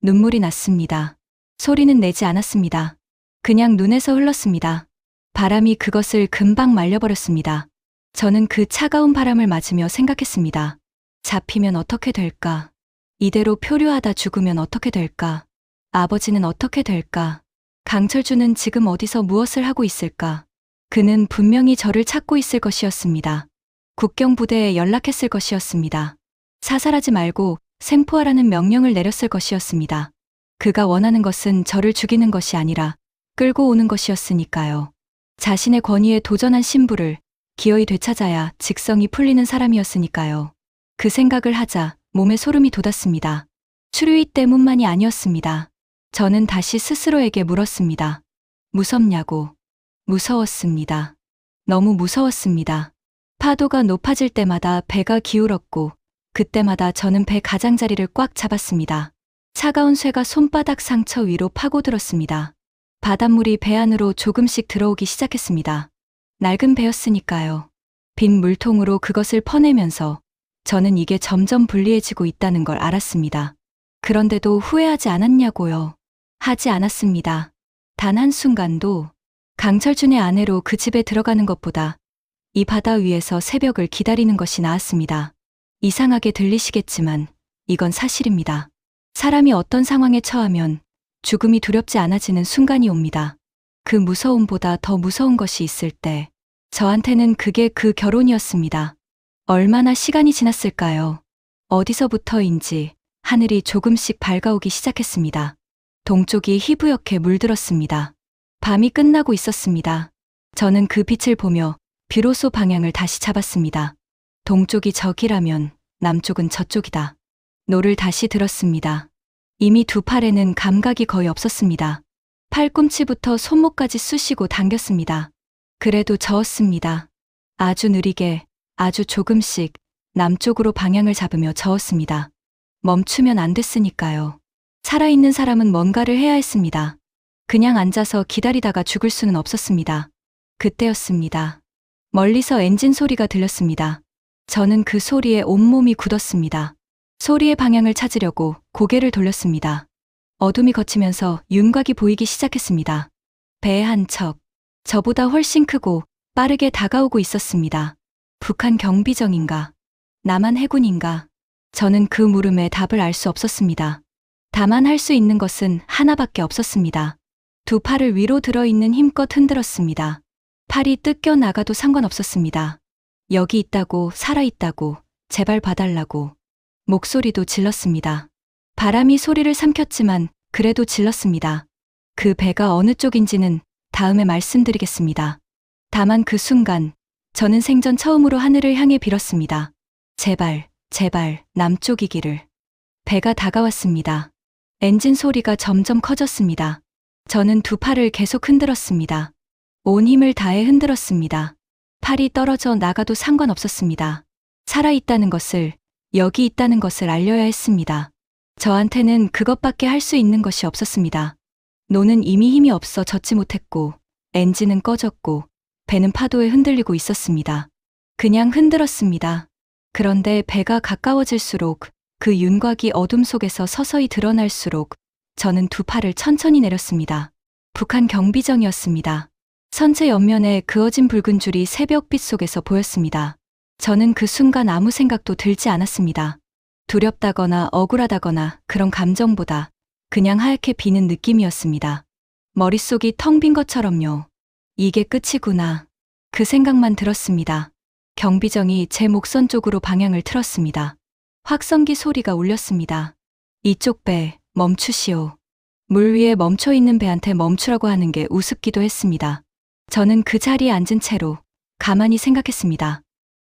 눈물이 났습니다. 소리는 내지 않았습니다. 그냥 눈에서 흘렀습니다. 바람이 그것을 금방 말려버렸습니다. 저는 그 차가운 바람을 맞으며 생각했습니다. 잡히면 어떻게 될까? 이대로 표류하다 죽으면 어떻게 될까? 아버지는 어떻게 될까? 강철주는 지금 어디서 무엇을 하고 있을까? 그는 분명히 저를 찾고 있을 것이었습니다. 국경부대에 연락했을 것이었습니다. 사살하지 말고 생포하라는 명령을 내렸을 것이었습니다. 그가 원하는 것은 저를 죽이는 것이 아니라 끌고 오는 것이었으니까요. 자신의 권위에 도전한 신부를 기어이 되찾아야 직성이 풀리는 사람이었으니까요. 그 생각을 하자 몸에 소름이 돋았습니다. 추류이 때문만이 아니었습니다. 저는 다시 스스로에게 물었습니다. 무섭냐고. 무서웠습니다. 너무 무서웠습니다. 파도가 높아질 때마다 배가 기울었고 그때마다 저는 배 가장자리를 꽉 잡았습니다. 차가운 쇠가 손바닥 상처 위로 파고들었습니다. 바닷물이 배 안으로 조금씩 들어오기 시작했습니다. 낡은 배였으니까요. 빈 물통으로 그것을 퍼내면서 저는 이게 점점 불리해지고 있다는 걸 알았습니다. 그런데도 후회하지 않았냐고요. 하지 않았습니다. 단 한순간도. 강철준의 아내로 그 집에 들어가는 것보다 이 바다 위에서 새벽을 기다리는 것이 나았습니다. 이상하게 들리시겠지만 이건 사실입니다. 사람이 어떤 상황에 처하면 죽음이 두렵지 않아지는 순간이 옵니다. 그 무서움보다 더 무서운 것이 있을 때 저한테는 그게 그 결혼이었습니다. 얼마나 시간이 지났을까요? 어디서부터인지 하늘이 조금씩 밝아오기 시작했습니다. 동쪽이 희부옇게 물들었습니다. 밤이 끝나고 있었습니다. 저는 그 빛을 보며 비로소 방향을 다시 잡았습니다. 동쪽이 저기라면 남쪽은 저쪽이다. 노를 다시 들었습니다. 이미 두 팔에는 감각이 거의 없었습니다. 팔꿈치부터 손목까지 쑤시고 당겼습니다. 그래도 저었습니다. 아주 느리게, 아주 조금씩 남쪽으로 방향을 잡으며 저었습니다. 멈추면 안 됐으니까요. 살아있는 사람은 뭔가를 해야 했습니다. 그냥 앉아서 기다리다가 죽을 수는 없었습니다. 그때였습니다. 멀리서 엔진 소리가 들렸습니다. 저는 그 소리에 온몸이 굳었습니다. 소리의 방향을 찾으려고 고개를 돌렸습니다. 어둠이 걷히면서 윤곽이 보이기 시작했습니다. 배 한 척, 저보다 훨씬 크고 빠르게 다가오고 있었습니다. 북한 경비정인가? 남한 해군인가? 저는 그 물음에 답을 알 수 없었습니다. 다만 할 수 있는 것은 하나밖에 없었습니다. 두 팔을 위로 들어있는 힘껏 흔들었습니다. 팔이 뜯겨 나가도 상관없었습니다. 여기 있다고, 살아있다고, 제발 봐달라고. 목소리도 질렀습니다. 바람이 소리를 삼켰지만 그래도 질렀습니다. 그 배가 어느 쪽인지는 다음에 말씀드리겠습니다. 다만 그 순간 저는 생전 처음으로 하늘을 향해 빌었습니다. 제발, 제발 남쪽이기를. 배가 다가왔습니다. 엔진 소리가 점점 커졌습니다. 저는 두 팔을 계속 흔들었습니다. 온 힘을 다해 흔들었습니다. 팔이 떨어져 나가도 상관없었습니다. 살아있다는 것을, 여기 있다는 것을 알려야 했습니다. 저한테는 그것밖에 할 수 있는 것이 없었습니다. 노는 이미 힘이 없어 젓지 못했고, 엔진은 꺼졌고, 배는 파도에 흔들리고 있었습니다. 그냥 흔들었습니다. 그런데 배가 가까워질수록 그 윤곽이 어둠 속에서 서서히 드러날수록 저는 두 팔을 천천히 내렸습니다. 북한 경비정이었습니다. 선체 옆면에 그어진 붉은 줄이 새벽빛 속에서 보였습니다. 저는 그 순간 아무 생각도 들지 않았습니다. 두렵다거나 억울하다거나 그런 감정보다 그냥 하얗게 비는 느낌이었습니다. 머릿속이 텅 빈 것처럼요. 이게 끝이구나. 그 생각만 들었습니다. 경비정이 제 목선 쪽으로 방향을 틀었습니다. 확성기 소리가 울렸습니다. 이쪽 배, 멈추시오. 물 위에 멈춰 있는 배한테 멈추라고 하는 게 우습기도 했습니다. 저는 그 자리에 앉은 채로 가만히 생각했습니다.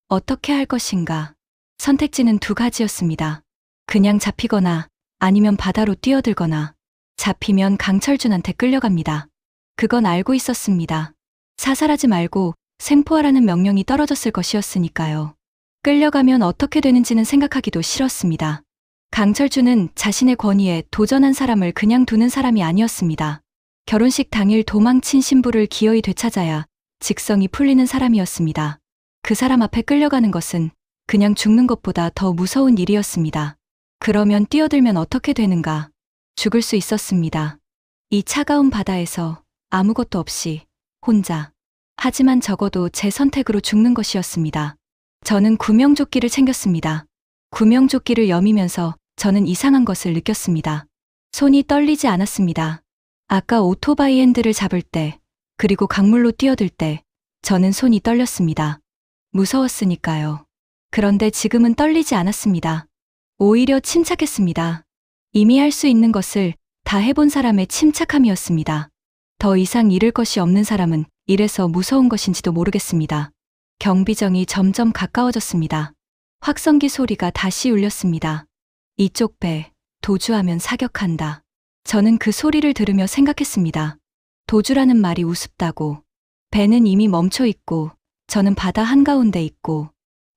어떻게 할 것인가? 선택지는 두 가지였습니다. 그냥 잡히거나 아니면 바다로 뛰어들거나. 잡히면 강철준한테 끌려갑니다. 그건 알고 있었습니다. 사살하지 말고 생포하라는 명령이 떨어졌을 것이었으니까요. 끌려가면 어떻게 되는지는 생각하기도 싫었습니다. 강철준은 자신의 권위에 도전한 사람을 그냥 두는 사람이 아니었습니다. 결혼식 당일 도망친 신부를 기어이 되찾아야 직성이 풀리는 사람이었습니다. 그 사람 앞에 끌려가는 것은 그냥 죽는 것보다 더 무서운 일이었습니다. 그러면 뛰어들면 어떻게 되는가? 죽을 수 있었습니다. 이 차가운 바다에서 아무것도 없이 혼자. 하지만 적어도 제 선택으로 죽는 것이었습니다. 저는 구명조끼를 챙겼습니다. 구명조끼를 여미면서 저는 이상한 것을 느꼈습니다. 손이 떨리지 않았습니다. 아까 오토바이 핸들을 잡을 때, 그리고 강물로 뛰어들 때 저는 손이 떨렸습니다. 무서웠으니까요. 그런데 지금은 떨리지 않았습니다. 오히려 침착했습니다. 이미 할 수 있는 것을 다 해본 사람의 침착함이었습니다. 더 이상 잃을 것이 없는 사람은 이래서 무서운 것인지도 모르겠습니다. 경비정이 점점 가까워졌습니다. 확성기 소리가 다시 울렸습니다. 이쪽 배, 도주하면 사격한다. 저는 그 소리를 들으며 생각했습니다. 도주라는 말이 우습다고. 배는 이미 멈춰 있고, 저는 바다 한가운데 있고,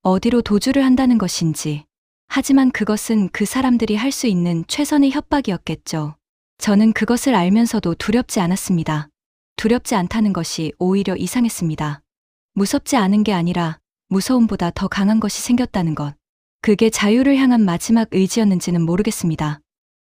어디로 도주를 한다는 것인지. 하지만 그것은 그 사람들이 할 수 있는 최선의 협박이었겠죠. 저는 그것을 알면서도 두렵지 않았습니다. 두렵지 않다는 것이 오히려 이상했습니다. 무섭지 않은 게 아니라 무서움보다 더 강한 것이 생겼다는 것. 그게 자유를 향한 마지막 의지였는지는 모르겠습니다.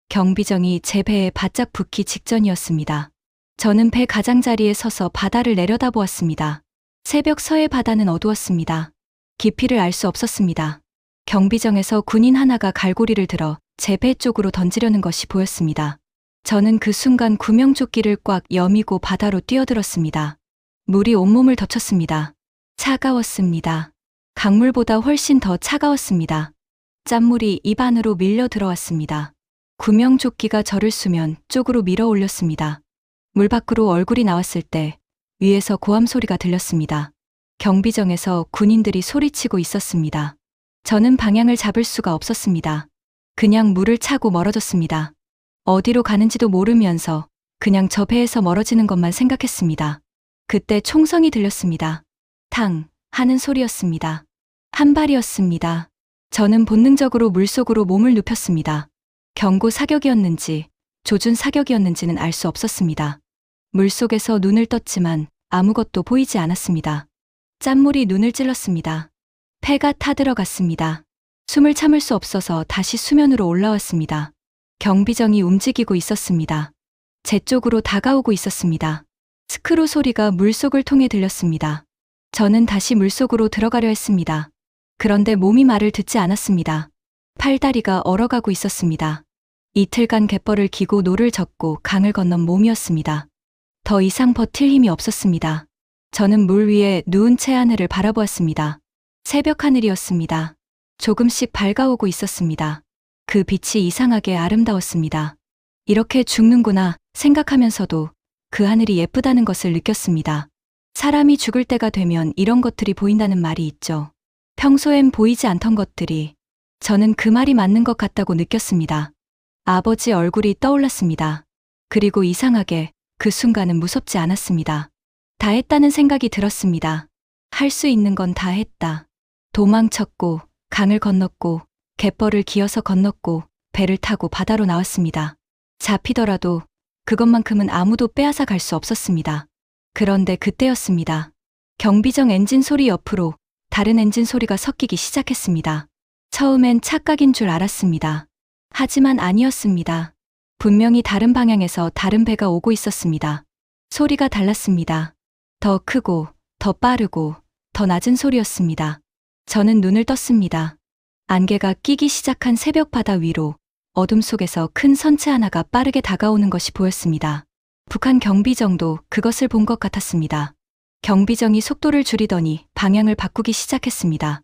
경비정이 제 배에 바짝 붙기 직전이었습니다. 저는 배 가장자리에 서서 바다를 내려다보았습니다. 새벽 서해 바다는 어두웠습니다. 깊이를 알 수 없었습니다. 경비정에서 군인 하나가 갈고리를 들어 제 배 쪽으로 던지려는 것이 보였습니다. 저는 그 순간 구명조끼를 꽉 여미고 바다로 뛰어들었습니다. 물이 온몸을 덮쳤습니다. 차가웠습니다. 강물보다 훨씬 더 차가웠습니다. 짠물이 입 안으로 밀려 들어왔습니다. 구명조끼가 저를 수면 쪽으로 밀어 올렸습니다. 물 밖으로 얼굴이 나왔을 때 위에서 고함 소리가 들렸습니다. 경비정에서 군인들이 소리치고 있었습니다. 저는 방향을 잡을 수가 없었습니다. 그냥 물을 차고 멀어졌습니다. 어디로 가는지도 모르면서 그냥 저 배에서 멀어지는 것만 생각했습니다. 그때 총성이 들렸습니다. 탕 하는 소리였습니다. 한 발이었습니다. 저는 본능적으로 물속으로 몸을 눕혔습니다. 경고 사격이었는지 조준 사격이었는지는 알 수 없었습니다. 물속에서 눈을 떴지만 아무것도 보이지 않았습니다. 짠물이 눈을 찔렀습니다. 폐가 타들어갔습니다. 숨을 참을 수 없어서 다시 수면으로 올라왔습니다. 경비정이 움직이고 있었습니다. 제 쪽으로 다가오고 있었습니다. 스크루 소리가 물속을 통해 들렸습니다. 저는 다시 물속으로 들어가려 했습니다. 그런데 몸이 말을 듣지 않았습니다. 팔다리가 얼어가고 있었습니다. 이틀간 갯벌을 기고 노를 젓고 강을 건넌 몸이었습니다. 더 이상 버틸 힘이 없었습니다. 저는 물 위에 누운 채 하늘을 바라보았습니다. 새벽 하늘이었습니다. 조금씩 밝아오고 있었습니다. 그 빛이 이상하게 아름다웠습니다. 이렇게 죽는구나 생각하면서도 그 하늘이 예쁘다는 것을 느꼈습니다. 사람이 죽을 때가 되면 이런 것들이 보인다는 말이 있죠. 평소엔 보이지 않던 것들이 저는 그 말이 맞는 것 같다고 느꼈습니다. 아버지 얼굴이 떠올랐습니다. 그리고 이상하게 그 순간은 무섭지 않았습니다. 다 했다는 생각이 들었습니다. 할 수 있는 건 다 했다. 도망쳤고, 강을 건넜고, 갯벌을 기어서 건넜고, 배를 타고 바다로 나왔습니다. 잡히더라도 그것만큼은 아무도 빼앗아 갈 수 없었습니다. 그런데 그때였습니다. 경비정 엔진 소리 옆으로 다른 엔진 소리가 섞이기 시작했습니다. 처음엔 착각인 줄 알았습니다. 하지만 아니었습니다. 분명히 다른 방향에서 다른 배가 오고 있었습니다. 소리가 달랐습니다. 더 크고, 더 빠르고, 더 낮은 소리였습니다. 저는 눈을 떴습니다. 안개가 끼기 시작한 새벽 바다 위로 어둠 속에서 큰 선체 하나가 빠르게 다가오는 것이 보였습니다. 북한 경비정도 그것을 본 것 같았습니다. 경비정이 속도를 줄이더니 방향을 바꾸기 시작했습니다.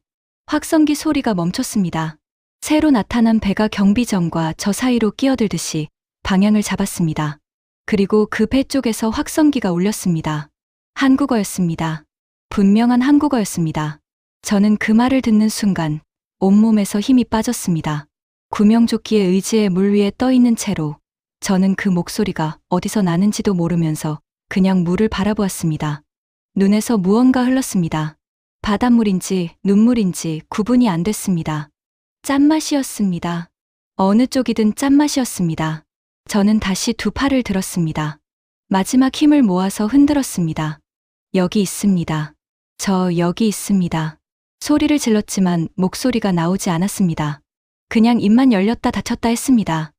확성기 소리가 멈췄습니다. 새로 나타난 배가 경비정과 저 사이로 끼어들듯이 방향을 잡았습니다. 그리고 그 배 쪽에서 확성기가 울렸습니다. 한국어였습니다. 분명한 한국어였습니다. 저는 그 말을 듣는 순간 온몸에서 힘이 빠졌습니다. 구명조끼의 의지에 물 위에 떠 있는 채로 저는 그 목소리가 어디서 나는지도 모르면서 그냥 물을 바라보았습니다. 눈에서 무언가 흘렀습니다. 바닷물인지 눈물인지 구분이 안 됐습니다. 짠맛이었습니다. 어느 쪽이든 짠맛이었습니다. 저는 다시 두 팔을 들었습니다. 마지막 힘을 모아서 흔들었습니다. 여기 있습니다. 저 여기 있습니다. 소리를 질렀지만 목소리가 나오지 않았습니다. 그냥 입만 열렸다 닫혔다 했습니다.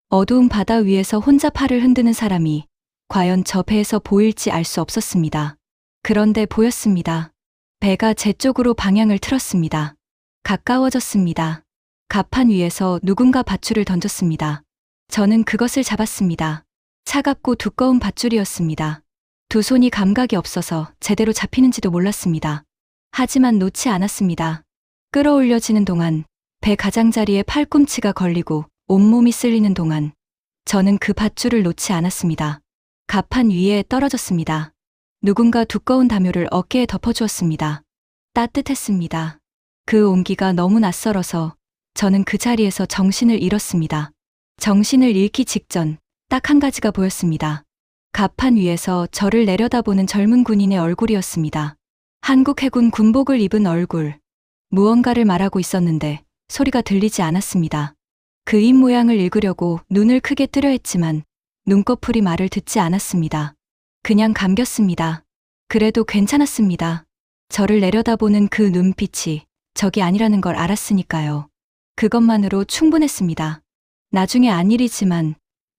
어두운 바다 위에서 혼자 팔을 흔드는 사람이 과연 저 배에서 보일지 알 수 없었습니다. 그런데 보였습니다. 배가 제 쪽으로 방향을 틀었습니다. 가까워졌습니다. 갑판 위에서 누군가 밧줄을 던졌습니다. 저는 그것을 잡았습니다. 차갑고 두꺼운 밧줄이었습니다. 두 손이 감각이 없어서 제대로 잡히는지도 몰랐습니다. 하지만 놓지 않았습니다. 끌어올려지는 동안 배 가장자리에 팔꿈치가 걸리고 온몸이 쓸리는 동안 저는 그 밧줄을 놓지 않았습니다. 갑판 위에 떨어졌습니다. 누군가 두꺼운 담요를 어깨에 덮어주었습니다. 따뜻했습니다. 그 온기가 너무 낯설어서 저는 그 자리에서 정신을 잃었습니다. 정신을 잃기 직전 딱 한 가지가 보였습니다. 갑판 위에서 저를 내려다보는 젊은 군인의 얼굴이었습니다. 한국 해군 군복을 입은 얼굴. 무언가를 말하고 있었는데 소리가 들리지 않았습니다. 그 입 모양을 읽으려고 눈을 크게 뜨려 했지만 눈꺼풀이 말을 듣지 않았습니다. 그냥 감겼습니다. 그래도 괜찮았습니다. 저를 내려다보는 그 눈빛이 적이 아니라는 걸 알았으니까요. 그것만으로 충분했습니다. 나중에 안 일이지만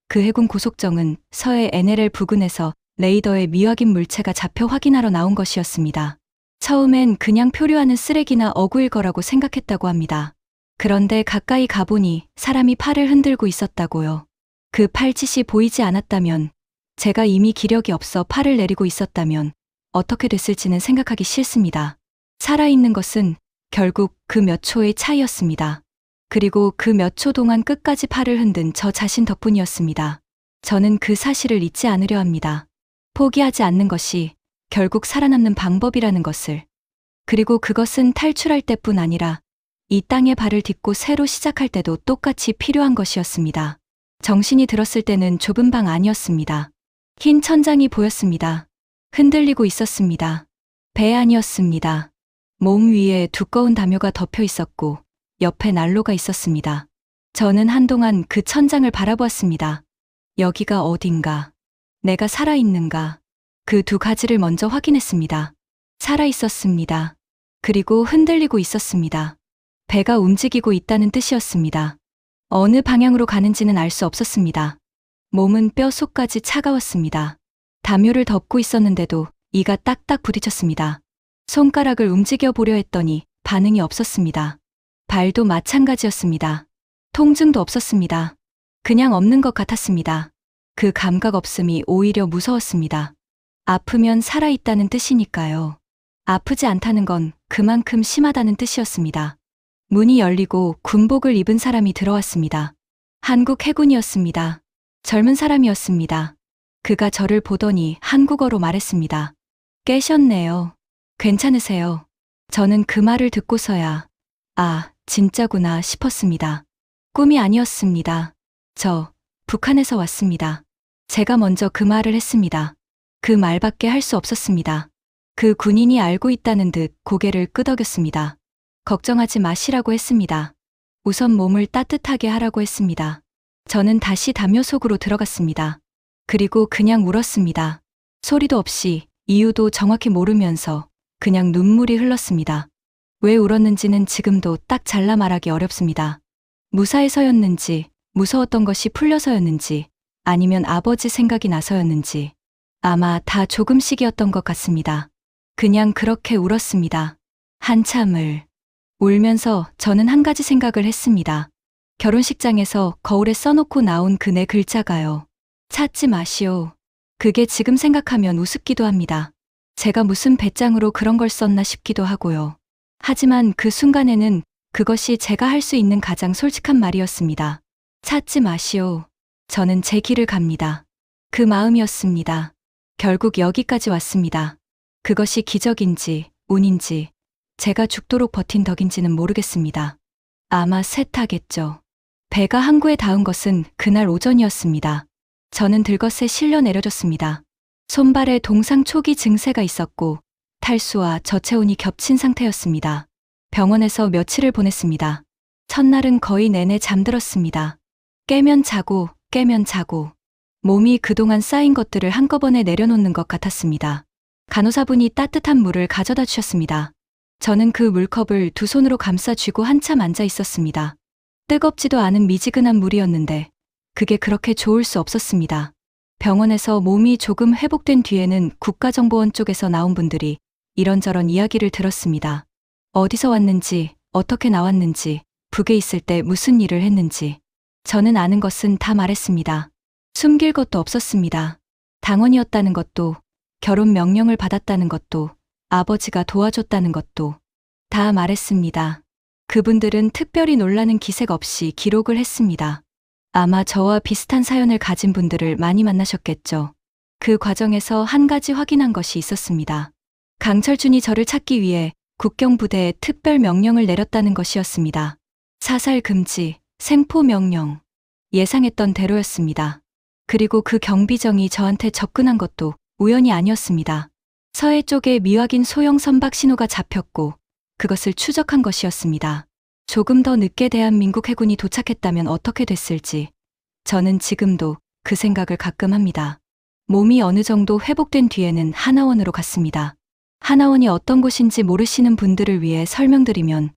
그 해군 고속정은 서해 NLL 부근에서 레이더에 미확인 물체가 잡혀 확인하러 나온 것이었습니다. 처음엔 그냥 표류하는 쓰레기나 어구일 거라고 생각했다고 합니다. 그런데 가까이 가보니 사람이 팔을 흔들고 있었다고요. 그 팔짓이 보이지 않았다면, 제가 이미 기력이 없어 팔을 내리고 있었다면 어떻게 됐을지는 생각하기 싫습니다. 살아있는 것은 결국 그 몇 초의 차이였습니다. 그리고 그 몇 초 동안 끝까지 팔을 흔든 저 자신 덕분이었습니다. 저는 그 사실을 잊지 않으려 합니다. 포기하지 않는 것이 결국 살아남는 방법이라는 것을. 그리고 그것은 탈출할 때뿐 아니라 이 땅에 발을 딛고 새로 시작할 때도 똑같이 필요한 것이었습니다. 정신이 들었을 때는 좁은 방 안이었습니다. 흰 천장이 보였습니다. 흔들리고 있었습니다. 배 안이었습니다. 몸 위에 두꺼운 담요가 덮여 있었고 옆에 난로가 있었습니다. 저는 한동안 그 천장을 바라보았습니다. 여기가 어딘가, 내가 살아있는가, 그 두 가지를 먼저 확인했습니다. 살아있었습니다. 그리고 흔들리고 있었습니다. 배가 움직이고 있다는 뜻이었습니다. 어느 방향으로 가는지는 알 수 없었습니다. 몸은 뼛속까지 차가웠습니다. 담요를 덮고 있었는데도 이가 딱딱 부딪혔습니다. 손가락을 움직여 보려 했더니 반응이 없었습니다. 발도 마찬가지였습니다. 통증도 없었습니다. 그냥 없는 것 같았습니다. 그 감각 없음이 오히려 무서웠습니다. 아프면 살아있다는 뜻이니까요. 아프지 않다는 건 그만큼 심하다는 뜻이었습니다. 문이 열리고 군복을 입은 사람이 들어왔습니다. 한국 해군이었습니다. 젊은 사람이었습니다. 그가 저를 보더니 한국어로 말했습니다. 깨셨네요. 괜찮으세요? 저는 그 말을 듣고서야 아, 진짜구나 싶었습니다. 꿈이 아니었습니다. 저 북한에서 왔습니다. 제가 먼저 그 말을 했습니다. 그 말밖에 할 수 없었습니다. 그 군인이 알고 있다는 듯 고개를 끄덕였습니다. 걱정하지 마시라고 했습니다. 우선 몸을 따뜻하게 하라고 했습니다. 저는 다시 담요 속으로 들어갔습니다. 그리고 그냥 울었습니다. 소리도 없이 이유도 정확히 모르면서 그냥 눈물이 흘렀습니다. 왜 울었는지는 지금도 딱 잘라 말하기 어렵습니다. 무사해서였는지, 무서웠던 것이 풀려서였는지, 아니면 아버지 생각이 나서였는지, 아마 다 조금씩이었던 것 같습니다. 그냥 그렇게 울었습니다. 한참을. 울면서 저는 한 가지 생각을 했습니다. 결혼식장에서 거울에 써놓고 나온 그 네 글자가요. 찾지 마시오. 그게 지금 생각하면 우습기도 합니다. 제가 무슨 배짱으로 그런 걸 썼나 싶기도 하고요. 하지만 그 순간에는 그것이 제가 할 수 있는 가장 솔직한 말이었습니다. 찾지 마시오. 저는 제 길을 갑니다. 그 마음이었습니다. 결국 여기까지 왔습니다. 그것이 기적인지 운인지 제가 죽도록 버틴 덕인지는 모르겠습니다. 아마 셋하겠죠. 배가 항구에 닿은 것은 그날 오전이었습니다. 저는 들것에 실려 내려졌습니다. 손발에 동상 초기 증세가 있었고 탈수와 저체온이 겹친 상태였습니다. 병원에서 며칠을 보냈습니다. 첫날은 거의 내내 잠들었습니다. 깨면 자고 깨면 자고 몸이 그동안 쌓인 것들을 한꺼번에 내려놓는 것 같았습니다. 간호사분이 따뜻한 물을 가져다 주셨습니다. 저는 그 물컵을 두 손으로 감싸 쥐고 한참 앉아 있었습니다. 뜨겁지도 않은 미지근한 물이었는데 그게 그렇게 좋을 수 없었습니다. 병원에서 몸이 조금 회복된 뒤에는 국가정보원 쪽에서 나온 분들이 이런저런 이야기를 들었습니다. 어디서 왔는지, 어떻게 나왔는지, 북에 있을 때 무슨 일을 했는지. 저는 아는 것은 다 말했습니다. 숨길 것도 없었습니다. 당원이었다는 것도, 결혼 명령을 받았다는 것도, 아버지가 도와줬다는 것도 다 말했습니다. 그분들은 특별히 놀라는 기색 없이 기록을 했습니다. 아마 저와 비슷한 사연을 가진 분들을 많이 만나셨겠죠. 그 과정에서 한 가지 확인한 것이 있었습니다. 강철준이 저를 찾기 위해 국경부대에 특별 명령을 내렸다는 것이었습니다. 사살 금지, 생포 명령. 예상했던 대로였습니다. 그리고 그 경비정이 저한테 접근한 것도 우연이 아니었습니다. 서해 쪽에 미확인 소형 선박 신호가 잡혔고 그것을 추적한 것이었습니다. 조금 더 늦게 대한민국 해군이 도착했다면 어떻게 됐을지 저는 지금도 그 생각을 가끔 합니다. 몸이 어느 정도 회복된 뒤에는 하나원으로 갔습니다. 하나원이 어떤 곳인지 모르시는 분들을 위해 설명드리면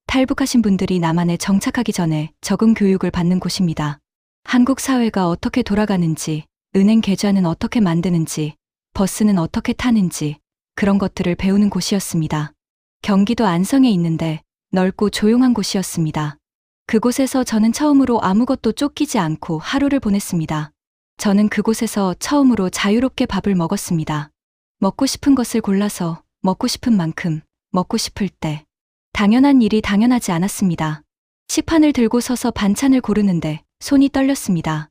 탈북하신 분들이 남한에 정착하기 전에 적응 교육을 받는 곳입니다. 한국 사회가 어떻게 돌아가는지, 은행 계좌는 어떻게 만드는지, 버스는 어떻게 타는지 그런 것들을 배우는 곳이었습니다. 경기도 안성에 있는데 넓고 조용한 곳이었습니다. 그곳에서 저는 처음으로 아무것도 쫓기지 않고 하루를 보냈습니다. 저는 그곳에서 처음으로 자유롭게 밥을 먹었습니다. 먹고 싶은 것을 골라서 먹고 싶은 만큼 먹고 싶을 때. 당연한 일이 당연하지 않았습니다. 식판을 들고 서서 반찬을 고르는데 손이 떨렸습니다.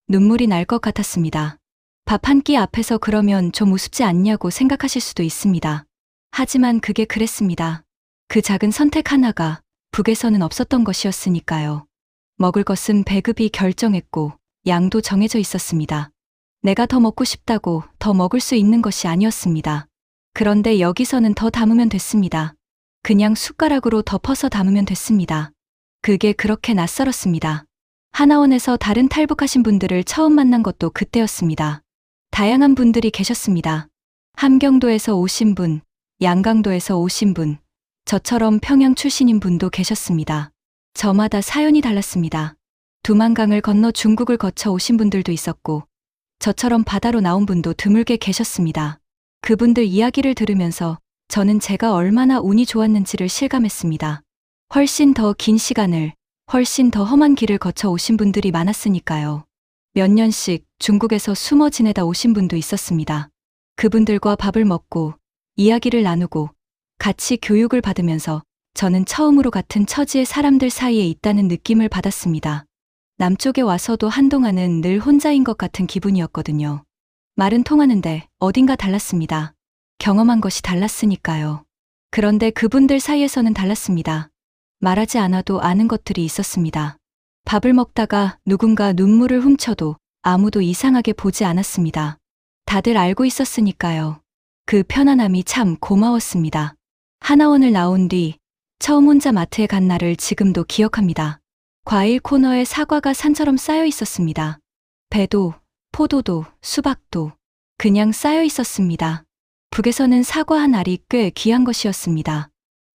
눈물이 날 것 같았습니다. 밥 한 끼 앞에서 그러면 좀 우습지 않냐고 생각하실 수도 있습니다. 하지만 그게 그랬습니다. 그 작은 선택 하나가 북에서는 없었던 것이었으니까요. 먹을 것은 배급이 결정했고 양도 정해져 있었습니다. 내가 더 먹고 싶다고 더 먹을 수 있는 것이 아니었습니다. 그런데 여기서는 더 담으면 됐습니다. 그냥 숟가락으로 덮어서 담으면 됐습니다. 그게 그렇게 낯설었습니다. 하나원에서 다른 탈북하신 분들을 처음 만난 것도 그때였습니다. 다양한 분들이 계셨습니다. 함경도에서 오신 분, 양강도에서 오신 분, 저처럼 평양 출신인 분도 계셨습니다. 저마다 사연이 달랐습니다. 두만강을 건너 중국을 거쳐 오신 분들도 있었고 저처럼 바다로 나온 분도 드물게 계셨습니다. 그분들 이야기를 들으면서 저는 제가 얼마나 운이 좋았는지를 실감했습니다. 훨씬 더 긴 시간을, 훨씬 더 험한 길을 거쳐 오신 분들이 많았으니까요. 몇 년씩 중국에서 숨어 지내다 오신 분도 있었습니다. 그분들과 밥을 먹고 이야기를 나누고 같이 교육을 받으면서 저는 처음으로 같은 처지의 사람들 사이에 있다는 느낌을 받았습니다. 남쪽에 와서도 한동안은 늘 혼자인 것 같은 기분이었거든요. 말은 통하는데 어딘가 달랐습니다. 경험한 것이 달랐으니까요. 그런데 그분들 사이에서는 달랐습니다. 말하지 않아도 아는 것들이 있었습니다. 밥을 먹다가 누군가 눈물을 훔쳐도 아무도 이상하게 보지 않았습니다. 다들 알고 있었으니까요. 그 편안함이 참 고마웠습니다. 하나원을 나온 뒤 처음 혼자 마트에 간 날을 지금도 기억합니다. 과일 코너에 사과가 산처럼 쌓여 있었습니다. 배도, 포도도, 수박도 그냥 쌓여 있었습니다. 북에서는 사과 한 알이 꽤 귀한 것이었습니다.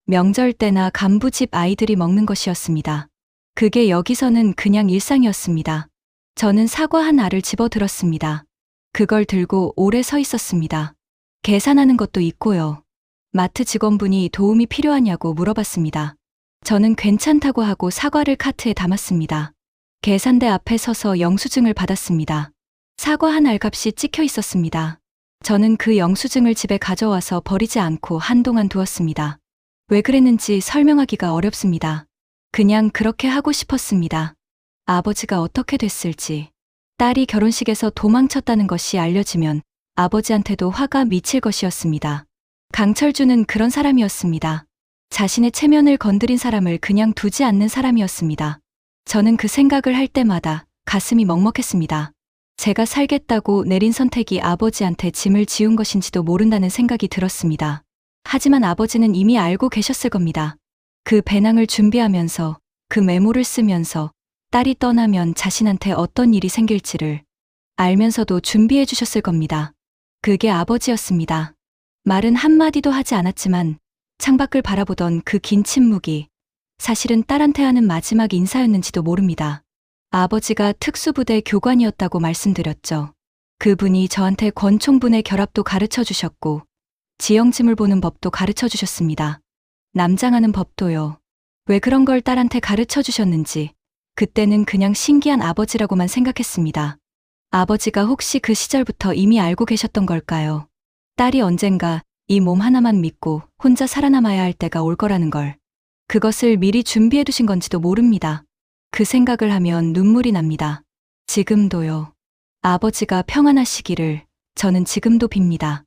명절 때나 간부집 아이들이 먹는 것이었습니다. 그게 여기서는 그냥 일상이었습니다. 저는 사과 한 알을 집어들었습니다. 그걸 들고 오래 서 있었습니다. 계산하는 것도 있고요. 마트 직원분이 도움이 필요하냐고 물어봤습니다. 저는 괜찮다고 하고 사과를 카트에 담았습니다. 계산대 앞에 서서 영수증을 받았습니다. 사과 한 알 값이 찍혀 있었습니다. 저는 그 영수증을 집에 가져와서 버리지 않고 한동안 두었습니다. 왜 그랬는지 설명하기가 어렵습니다. 그냥 그렇게 하고 싶었습니다. 아버지가 어떻게 됐을지, 딸이 결혼식에서 도망쳤다는 것이 알려지면 아버지한테도 화가 미칠 것이었습니다. 강철주는 그런 사람이었습니다. 자신의 체면을 건드린 사람을 그냥 두지 않는 사람이었습니다. 저는 그 생각을 할 때마다 가슴이 먹먹했습니다. 제가 살겠다고 내린 선택이 아버지한테 짐을 지운 것인지도 모른다는 생각이 들었습니다. 하지만 아버지는 이미 알고 계셨을 겁니다. 그 배낭을 준비하면서, 그 메모를 쓰면서 딸이 떠나면 자신한테 어떤 일이 생길지를 알면서도 준비해 주셨을 겁니다. 그게 아버지였습니다. 말은 한마디도 하지 않았지만 창밖을 바라보던 그 긴 침묵이 사실은 딸한테 하는 마지막 인사였는지도 모릅니다. 아버지가 특수부대 교관이었다고 말씀드렸죠. 그분이 저한테 권총분의 결합도 가르쳐 주셨고 지형짐을 보는 법도 가르쳐 주셨습니다. 남장하는 법도요. 왜 그런 걸 딸한테 가르쳐 주셨는지 그때는 그냥 신기한 아버지라고만 생각했습니다. 아버지가 혹시 그 시절부터 이미 알고 계셨던 걸까요? 딸이 언젠가 이 몸 하나만 믿고 혼자 살아남아야 할 때가 올 거라는 걸. 그것을 미리 준비해 두신 건지도 모릅니다. 그 생각을 하면 눈물이 납니다. 지금도요. 아버지가 평안하시기를 저는 지금도 빕니다.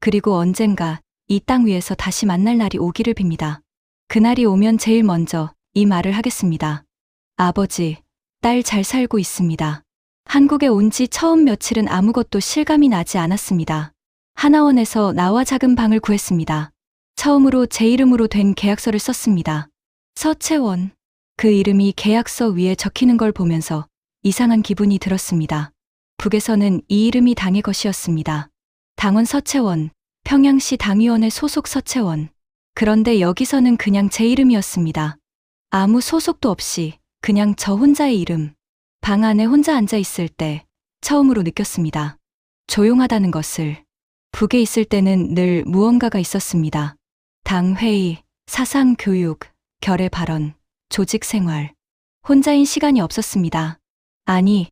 그리고 언젠가 이 땅 위에서 다시 만날 날이 오기를 빕니다. 그날이 오면 제일 먼저 이 말을 하겠습니다. 아버지, 딸 잘 살고 있습니다. 한국에 온 지 처음 며칠은 아무것도 실감이 나지 않았습니다. 하나원에서 나와 작은 방을 구했습니다. 처음으로 제 이름으로 된 계약서를 썼습니다. 서채원. 그 이름이 계약서 위에 적히는 걸 보면서 이상한 기분이 들었습니다. 북에서는 이 이름이 당의 것이었습니다. 당원 서채원, 평양시 당위원회 소속 서채원. 그런데 여기서는 그냥 제 이름이었습니다. 아무 소속도 없이 그냥 저 혼자의 이름. 방 안에 혼자 앉아 있을 때 처음으로 느꼈습니다. 조용하다는 것을. 북에 있을 때는 늘 무언가가 있었습니다. 당 회의, 사상 교육, 결의 발언, 조직 생활. 혼자인 시간이 없었습니다. 아니,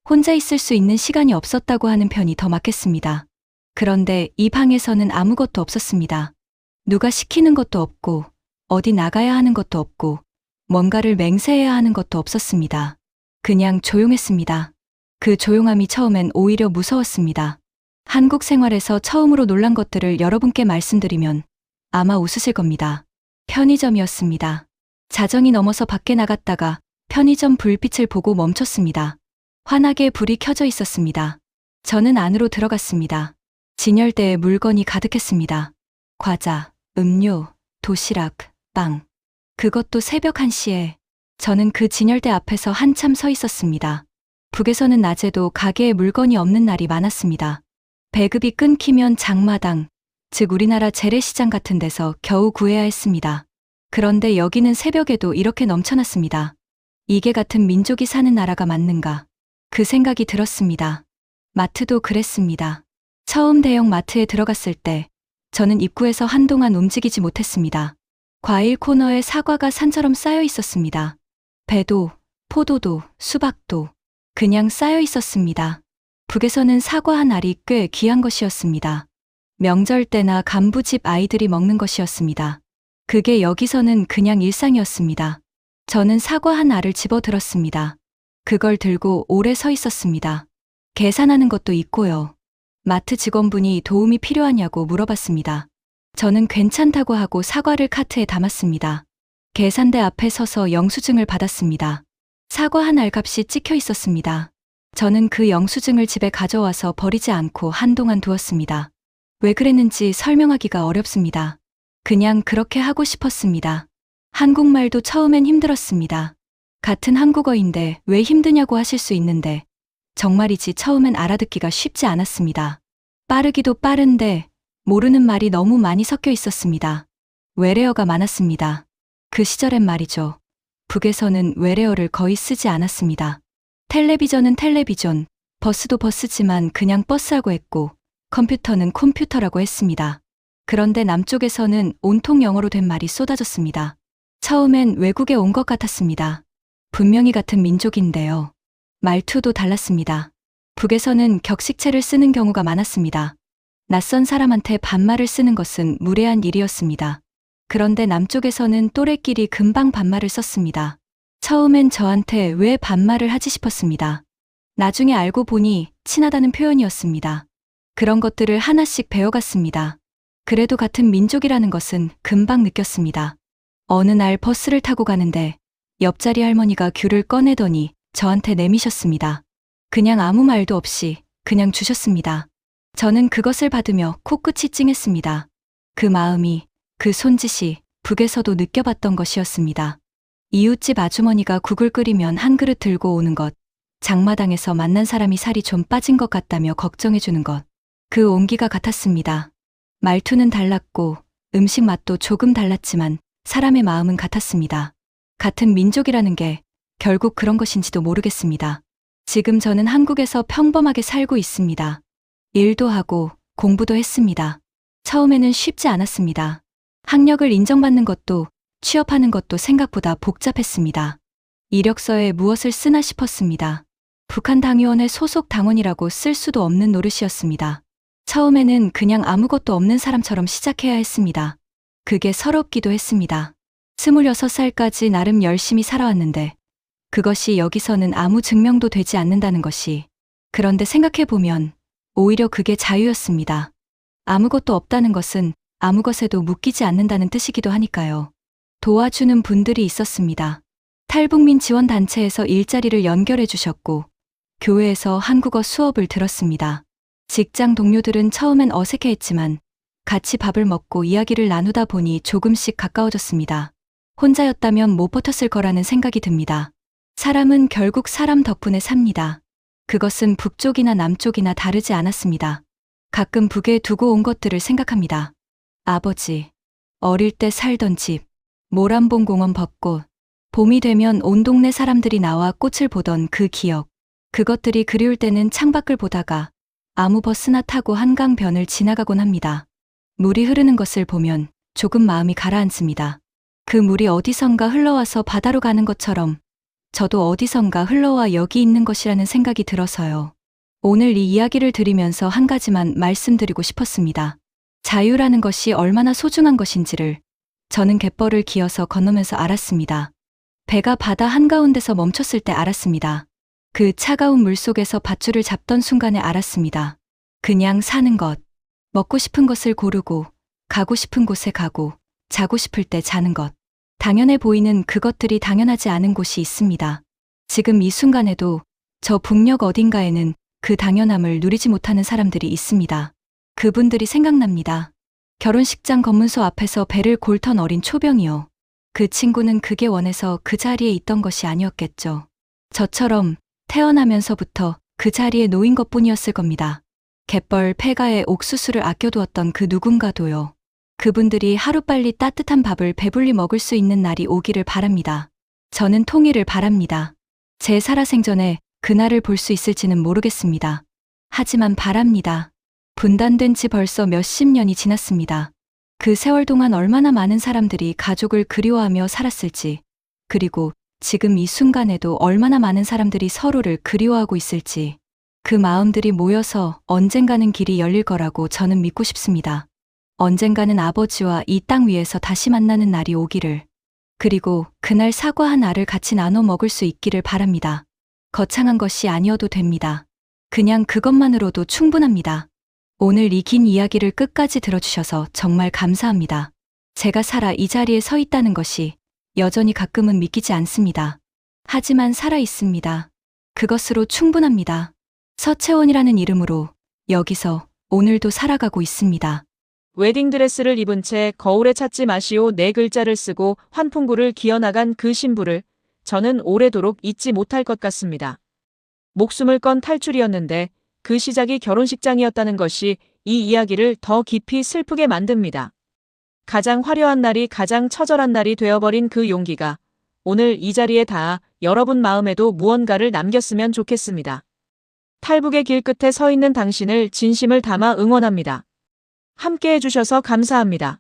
혼자 있을 수 있는 시간이 없었다고 하는 편이 더 맞겠습니다. 그런데 이 방에서는 아무것도 없었습니다. 누가 시키는 것도 없고, 어디 나가야 하는 것도 없고, 뭔가를 맹세해야 하는 것도 없었습니다. 그냥 조용했습니다. 그 조용함이 처음엔 오히려 무서웠습니다. 한국 생활에서 처음으로 놀란 것들을 여러분께 말씀드리면 아마 웃으실 겁니다. 편의점이었습니다. 자정이 넘어서 밖에 나갔다가 편의점 불빛을 보고 멈췄습니다. 환하게 불이 켜져 있었습니다. 저는 안으로 들어갔습니다. 진열대에 물건이 가득했습니다. 과자, 음료, 도시락, 빵. 그것도 새벽 1시에 저는 그 진열대 앞에서 한참 서 있었습니다. 북에서는 낮에도 가게에 물건이 없는 날이 많았습니다. 배급이 끊기면 장마당, 즉 우리나라 재래시장 같은 데서 겨우 구해야 했습니다. 그런데 여기는 새벽에도 이렇게 넘쳐났습니다. 이게 같은 민족이 사는 나라가 맞는가? 그 생각이 들었습니다. 마트도 그랬습니다. 처음 대형 마트에 들어갔을 때 저는 입구에서 한동안 움직이지 못했습니다. 과일 코너에 사과가 산처럼 쌓여 있었습니다. 배도, 포도도, 수박도 그냥 쌓여 있었습니다. 북에서는 사과 한 알이 꽤 귀한 것이었습니다. 명절 때나 간부집 아이들이 먹는 것이었습니다. 그게 여기서는 그냥 일상이었습니다. 저는 사과 한 알을 집어 들었습니다. 그걸 들고 오래 서 있었습니다. 계산하는 것도 있고요. 마트 직원분이 도움이 필요하냐고 물어봤습니다. 저는 괜찮다고 하고 사과를 카트에 담았습니다. 계산대 앞에 서서 영수증을 받았습니다. 사과 한 알 값이 찍혀 있었습니다. 저는 그 영수증을 집에 가져와서 버리지 않고 한동안 두었습니다. 왜 그랬는지 설명하기가 어렵습니다. 그냥 그렇게 하고 싶었습니다. 한국말도 처음엔 힘들었습니다. 같은 한국어인데 왜 힘드냐고 하실 수 있는데 정말이지 처음엔 알아듣기가 쉽지 않았습니다. 빠르기도 빠른데 모르는 말이 너무 많이 섞여 있었습니다. 외래어가 많았습니다. 그 시절엔 말이죠. 북에서는 외래어를 거의 쓰지 않았습니다. 텔레비전은 텔레비전, 버스도 버스지만 그냥 버스라고 했고 컴퓨터는 컴퓨터라고 했습니다. 그런데 남쪽에서는 온통 영어로 된 말이 쏟아졌습니다. 처음엔 외국에 온 것 같았습니다. 분명히 같은 민족인데요. 말투도 달랐습니다. 북에서는 격식체를 쓰는 경우가 많았습니다. 낯선 사람한테 반말을 쓰는 것은 무례한 일이었습니다. 그런데 남쪽에서는 또래끼리 금방 반말을 썼습니다. 처음엔 저한테 왜 반말을 하지 싶었습니다. 나중에 알고 보니 친하다는 표현이었습니다. 그런 것들을 하나씩 배워갔습니다. 그래도 같은 민족이라는 것은 금방 느꼈습니다. 어느 날 버스를 타고 가는데 옆자리 할머니가 귤을 꺼내더니 저한테 내미셨습니다. 그냥 아무 말도 없이 그냥 주셨습니다. 저는 그것을 받으며 코끝이 찡했습니다. 그 마음이, 그 손짓이 북에서도 느껴봤던 것이었습니다. 이웃집 아주머니가 국을 끓이면 한 그릇 들고 오는 것, 장마당에서 만난 사람이 살이 좀 빠진 것 같다며 걱정해주는 것, 그 온기가 같았습니다. 말투는 달랐고 음식 맛도 조금 달랐지만 사람의 마음은 같았습니다. 같은 민족이라는 게 결국 그런 것인지도 모르겠습니다. 지금 저는 한국에서 평범하게 살고 있습니다. 일도 하고 공부도 했습니다. 처음에는 쉽지 않았습니다. 학력을 인정받는 것도 취업하는 것도 생각보다 복잡했습니다. 이력서에 무엇을 쓰나 싶었습니다. 북한 당위원회 소속 당원이라고 쓸 수도 없는 노릇이었습니다. 처음에는 그냥 아무것도 없는 사람처럼 시작해야 했습니다. 그게 서럽기도 했습니다. 26살까지 나름 열심히 살아왔는데 그것이 여기서는 아무 증명도 되지 않는다는 것이, 그런데 생각해보면 오히려 그게 자유였습니다. 아무것도 없다는 것은 아무 것에도 묶이지 않는다는 뜻이기도 하니까요. 도와주는 분들이 있었습니다. 탈북민 지원단체에서 일자리를 연결해 주셨고 교회에서 한국어 수업을 들었습니다. 직장 동료들은 처음엔 어색해했지만 같이 밥을 먹고 이야기를 나누다 보니 조금씩 가까워졌습니다. 혼자였다면 못 버텼을 거라는 생각이 듭니다. 사람은 결국 사람 덕분에 삽니다. 그것은 북쪽이나 남쪽이나 다르지 않았습니다. 가끔 북에 두고 온 것들을 생각합니다. 아버지, 어릴 때 살던 집, 모란봉공원 벚꽃, 봄이 되면 온 동네 사람들이 나와 꽃을 보던 그 기억, 그것들이 그리울 때는 창밖을 보다가 아무 버스나 타고 한강변을 지나가곤 합니다. 물이 흐르는 것을 보면 조금 마음이 가라앉습니다. 그 물이 어디선가 흘러와서 바다로 가는 것처럼 저도 어디선가 흘러와 여기 있는 것이라는 생각이 들어서요. 오늘 이 이야기를 들으면서 한 가지만 말씀드리고 싶었습니다. 자유라는 것이 얼마나 소중한 것인지를 저는 갯벌을 기어서 건너면서 알았습니다. 배가 바다 한가운데서 멈췄을 때 알았습니다. 그 차가운 물속에서 밧줄을 잡던 순간에 알았습니다. 그냥 사는 것, 먹고 싶은 것을 고르고 가고 싶은 곳에 가고 자고 싶을 때 자는 것. 당연해 보이는 그것들이 당연하지 않은 곳이 있습니다. 지금 이 순간에도 저 북녘 어딘가에는 그 당연함을 누리지 못하는 사람들이 있습니다. 그분들이 생각납니다. 결혼식장 검문소 앞에서 배를 골턴 어린 초병이요. 그 친구는 그게 원해서 그 자리에 있던 것이 아니었겠죠. 저처럼 태어나면서부터 그 자리에 놓인 것뿐이었을 겁니다. 갯벌 폐가에 옥수수를 아껴두었던 그 누군가도요. 그분들이 하루빨리 따뜻한 밥을 배불리 먹을 수 있는 날이 오기를 바랍니다. 저는 통일을 바랍니다. 제 살아생전에 그날을 볼 수 있을지는 모르겠습니다. 하지만 바랍니다. 분단된 지 벌써 몇십 년이 지났습니다. 그 세월 동안 얼마나 많은 사람들이 가족을 그리워하며 살았을지, 그리고 지금 이 순간에도 얼마나 많은 사람들이 서로를 그리워하고 있을지, 그 마음들이 모여서 언젠가는 길이 열릴 거라고 저는 믿고 싶습니다. 언젠가는 아버지와 이 땅 위에서 다시 만나는 날이 오기를, 그리고 그날 사과 한 알을 같이 나눠 먹을 수 있기를 바랍니다. 거창한 것이 아니어도 됩니다. 그냥 그것만으로도 충분합니다. 오늘 이 긴 이야기를 끝까지 들어주셔서 정말 감사합니다. 제가 살아 이 자리에 서 있다는 것이 여전히 가끔은 믿기지 않습니다. 하지만 살아 있습니다. 그것으로 충분합니다. 서채원이라는 이름으로 여기서 오늘도 살아가고 있습니다. 웨딩드레스를 입은 채 거울에 찾지 마시오 네 글자를 쓰고 환풍구를 기어나간 그 신부를 저는 오래도록 잊지 못할 것 같습니다. 목숨을 건 탈출이었는데 그 시작이 결혼식장이었다는 것이 이 이야기를 더 깊이 슬프게 만듭니다. 가장 화려한 날이 가장 처절한 날이 되어버린 그 용기가 오늘 이 자리에 닿아 여러분 마음에도 무언가를 남겼으면 좋겠습니다. 탈북의 길 끝에 서 있는 당신을 진심을 담아 응원합니다. 함께 해주셔서 감사합니다.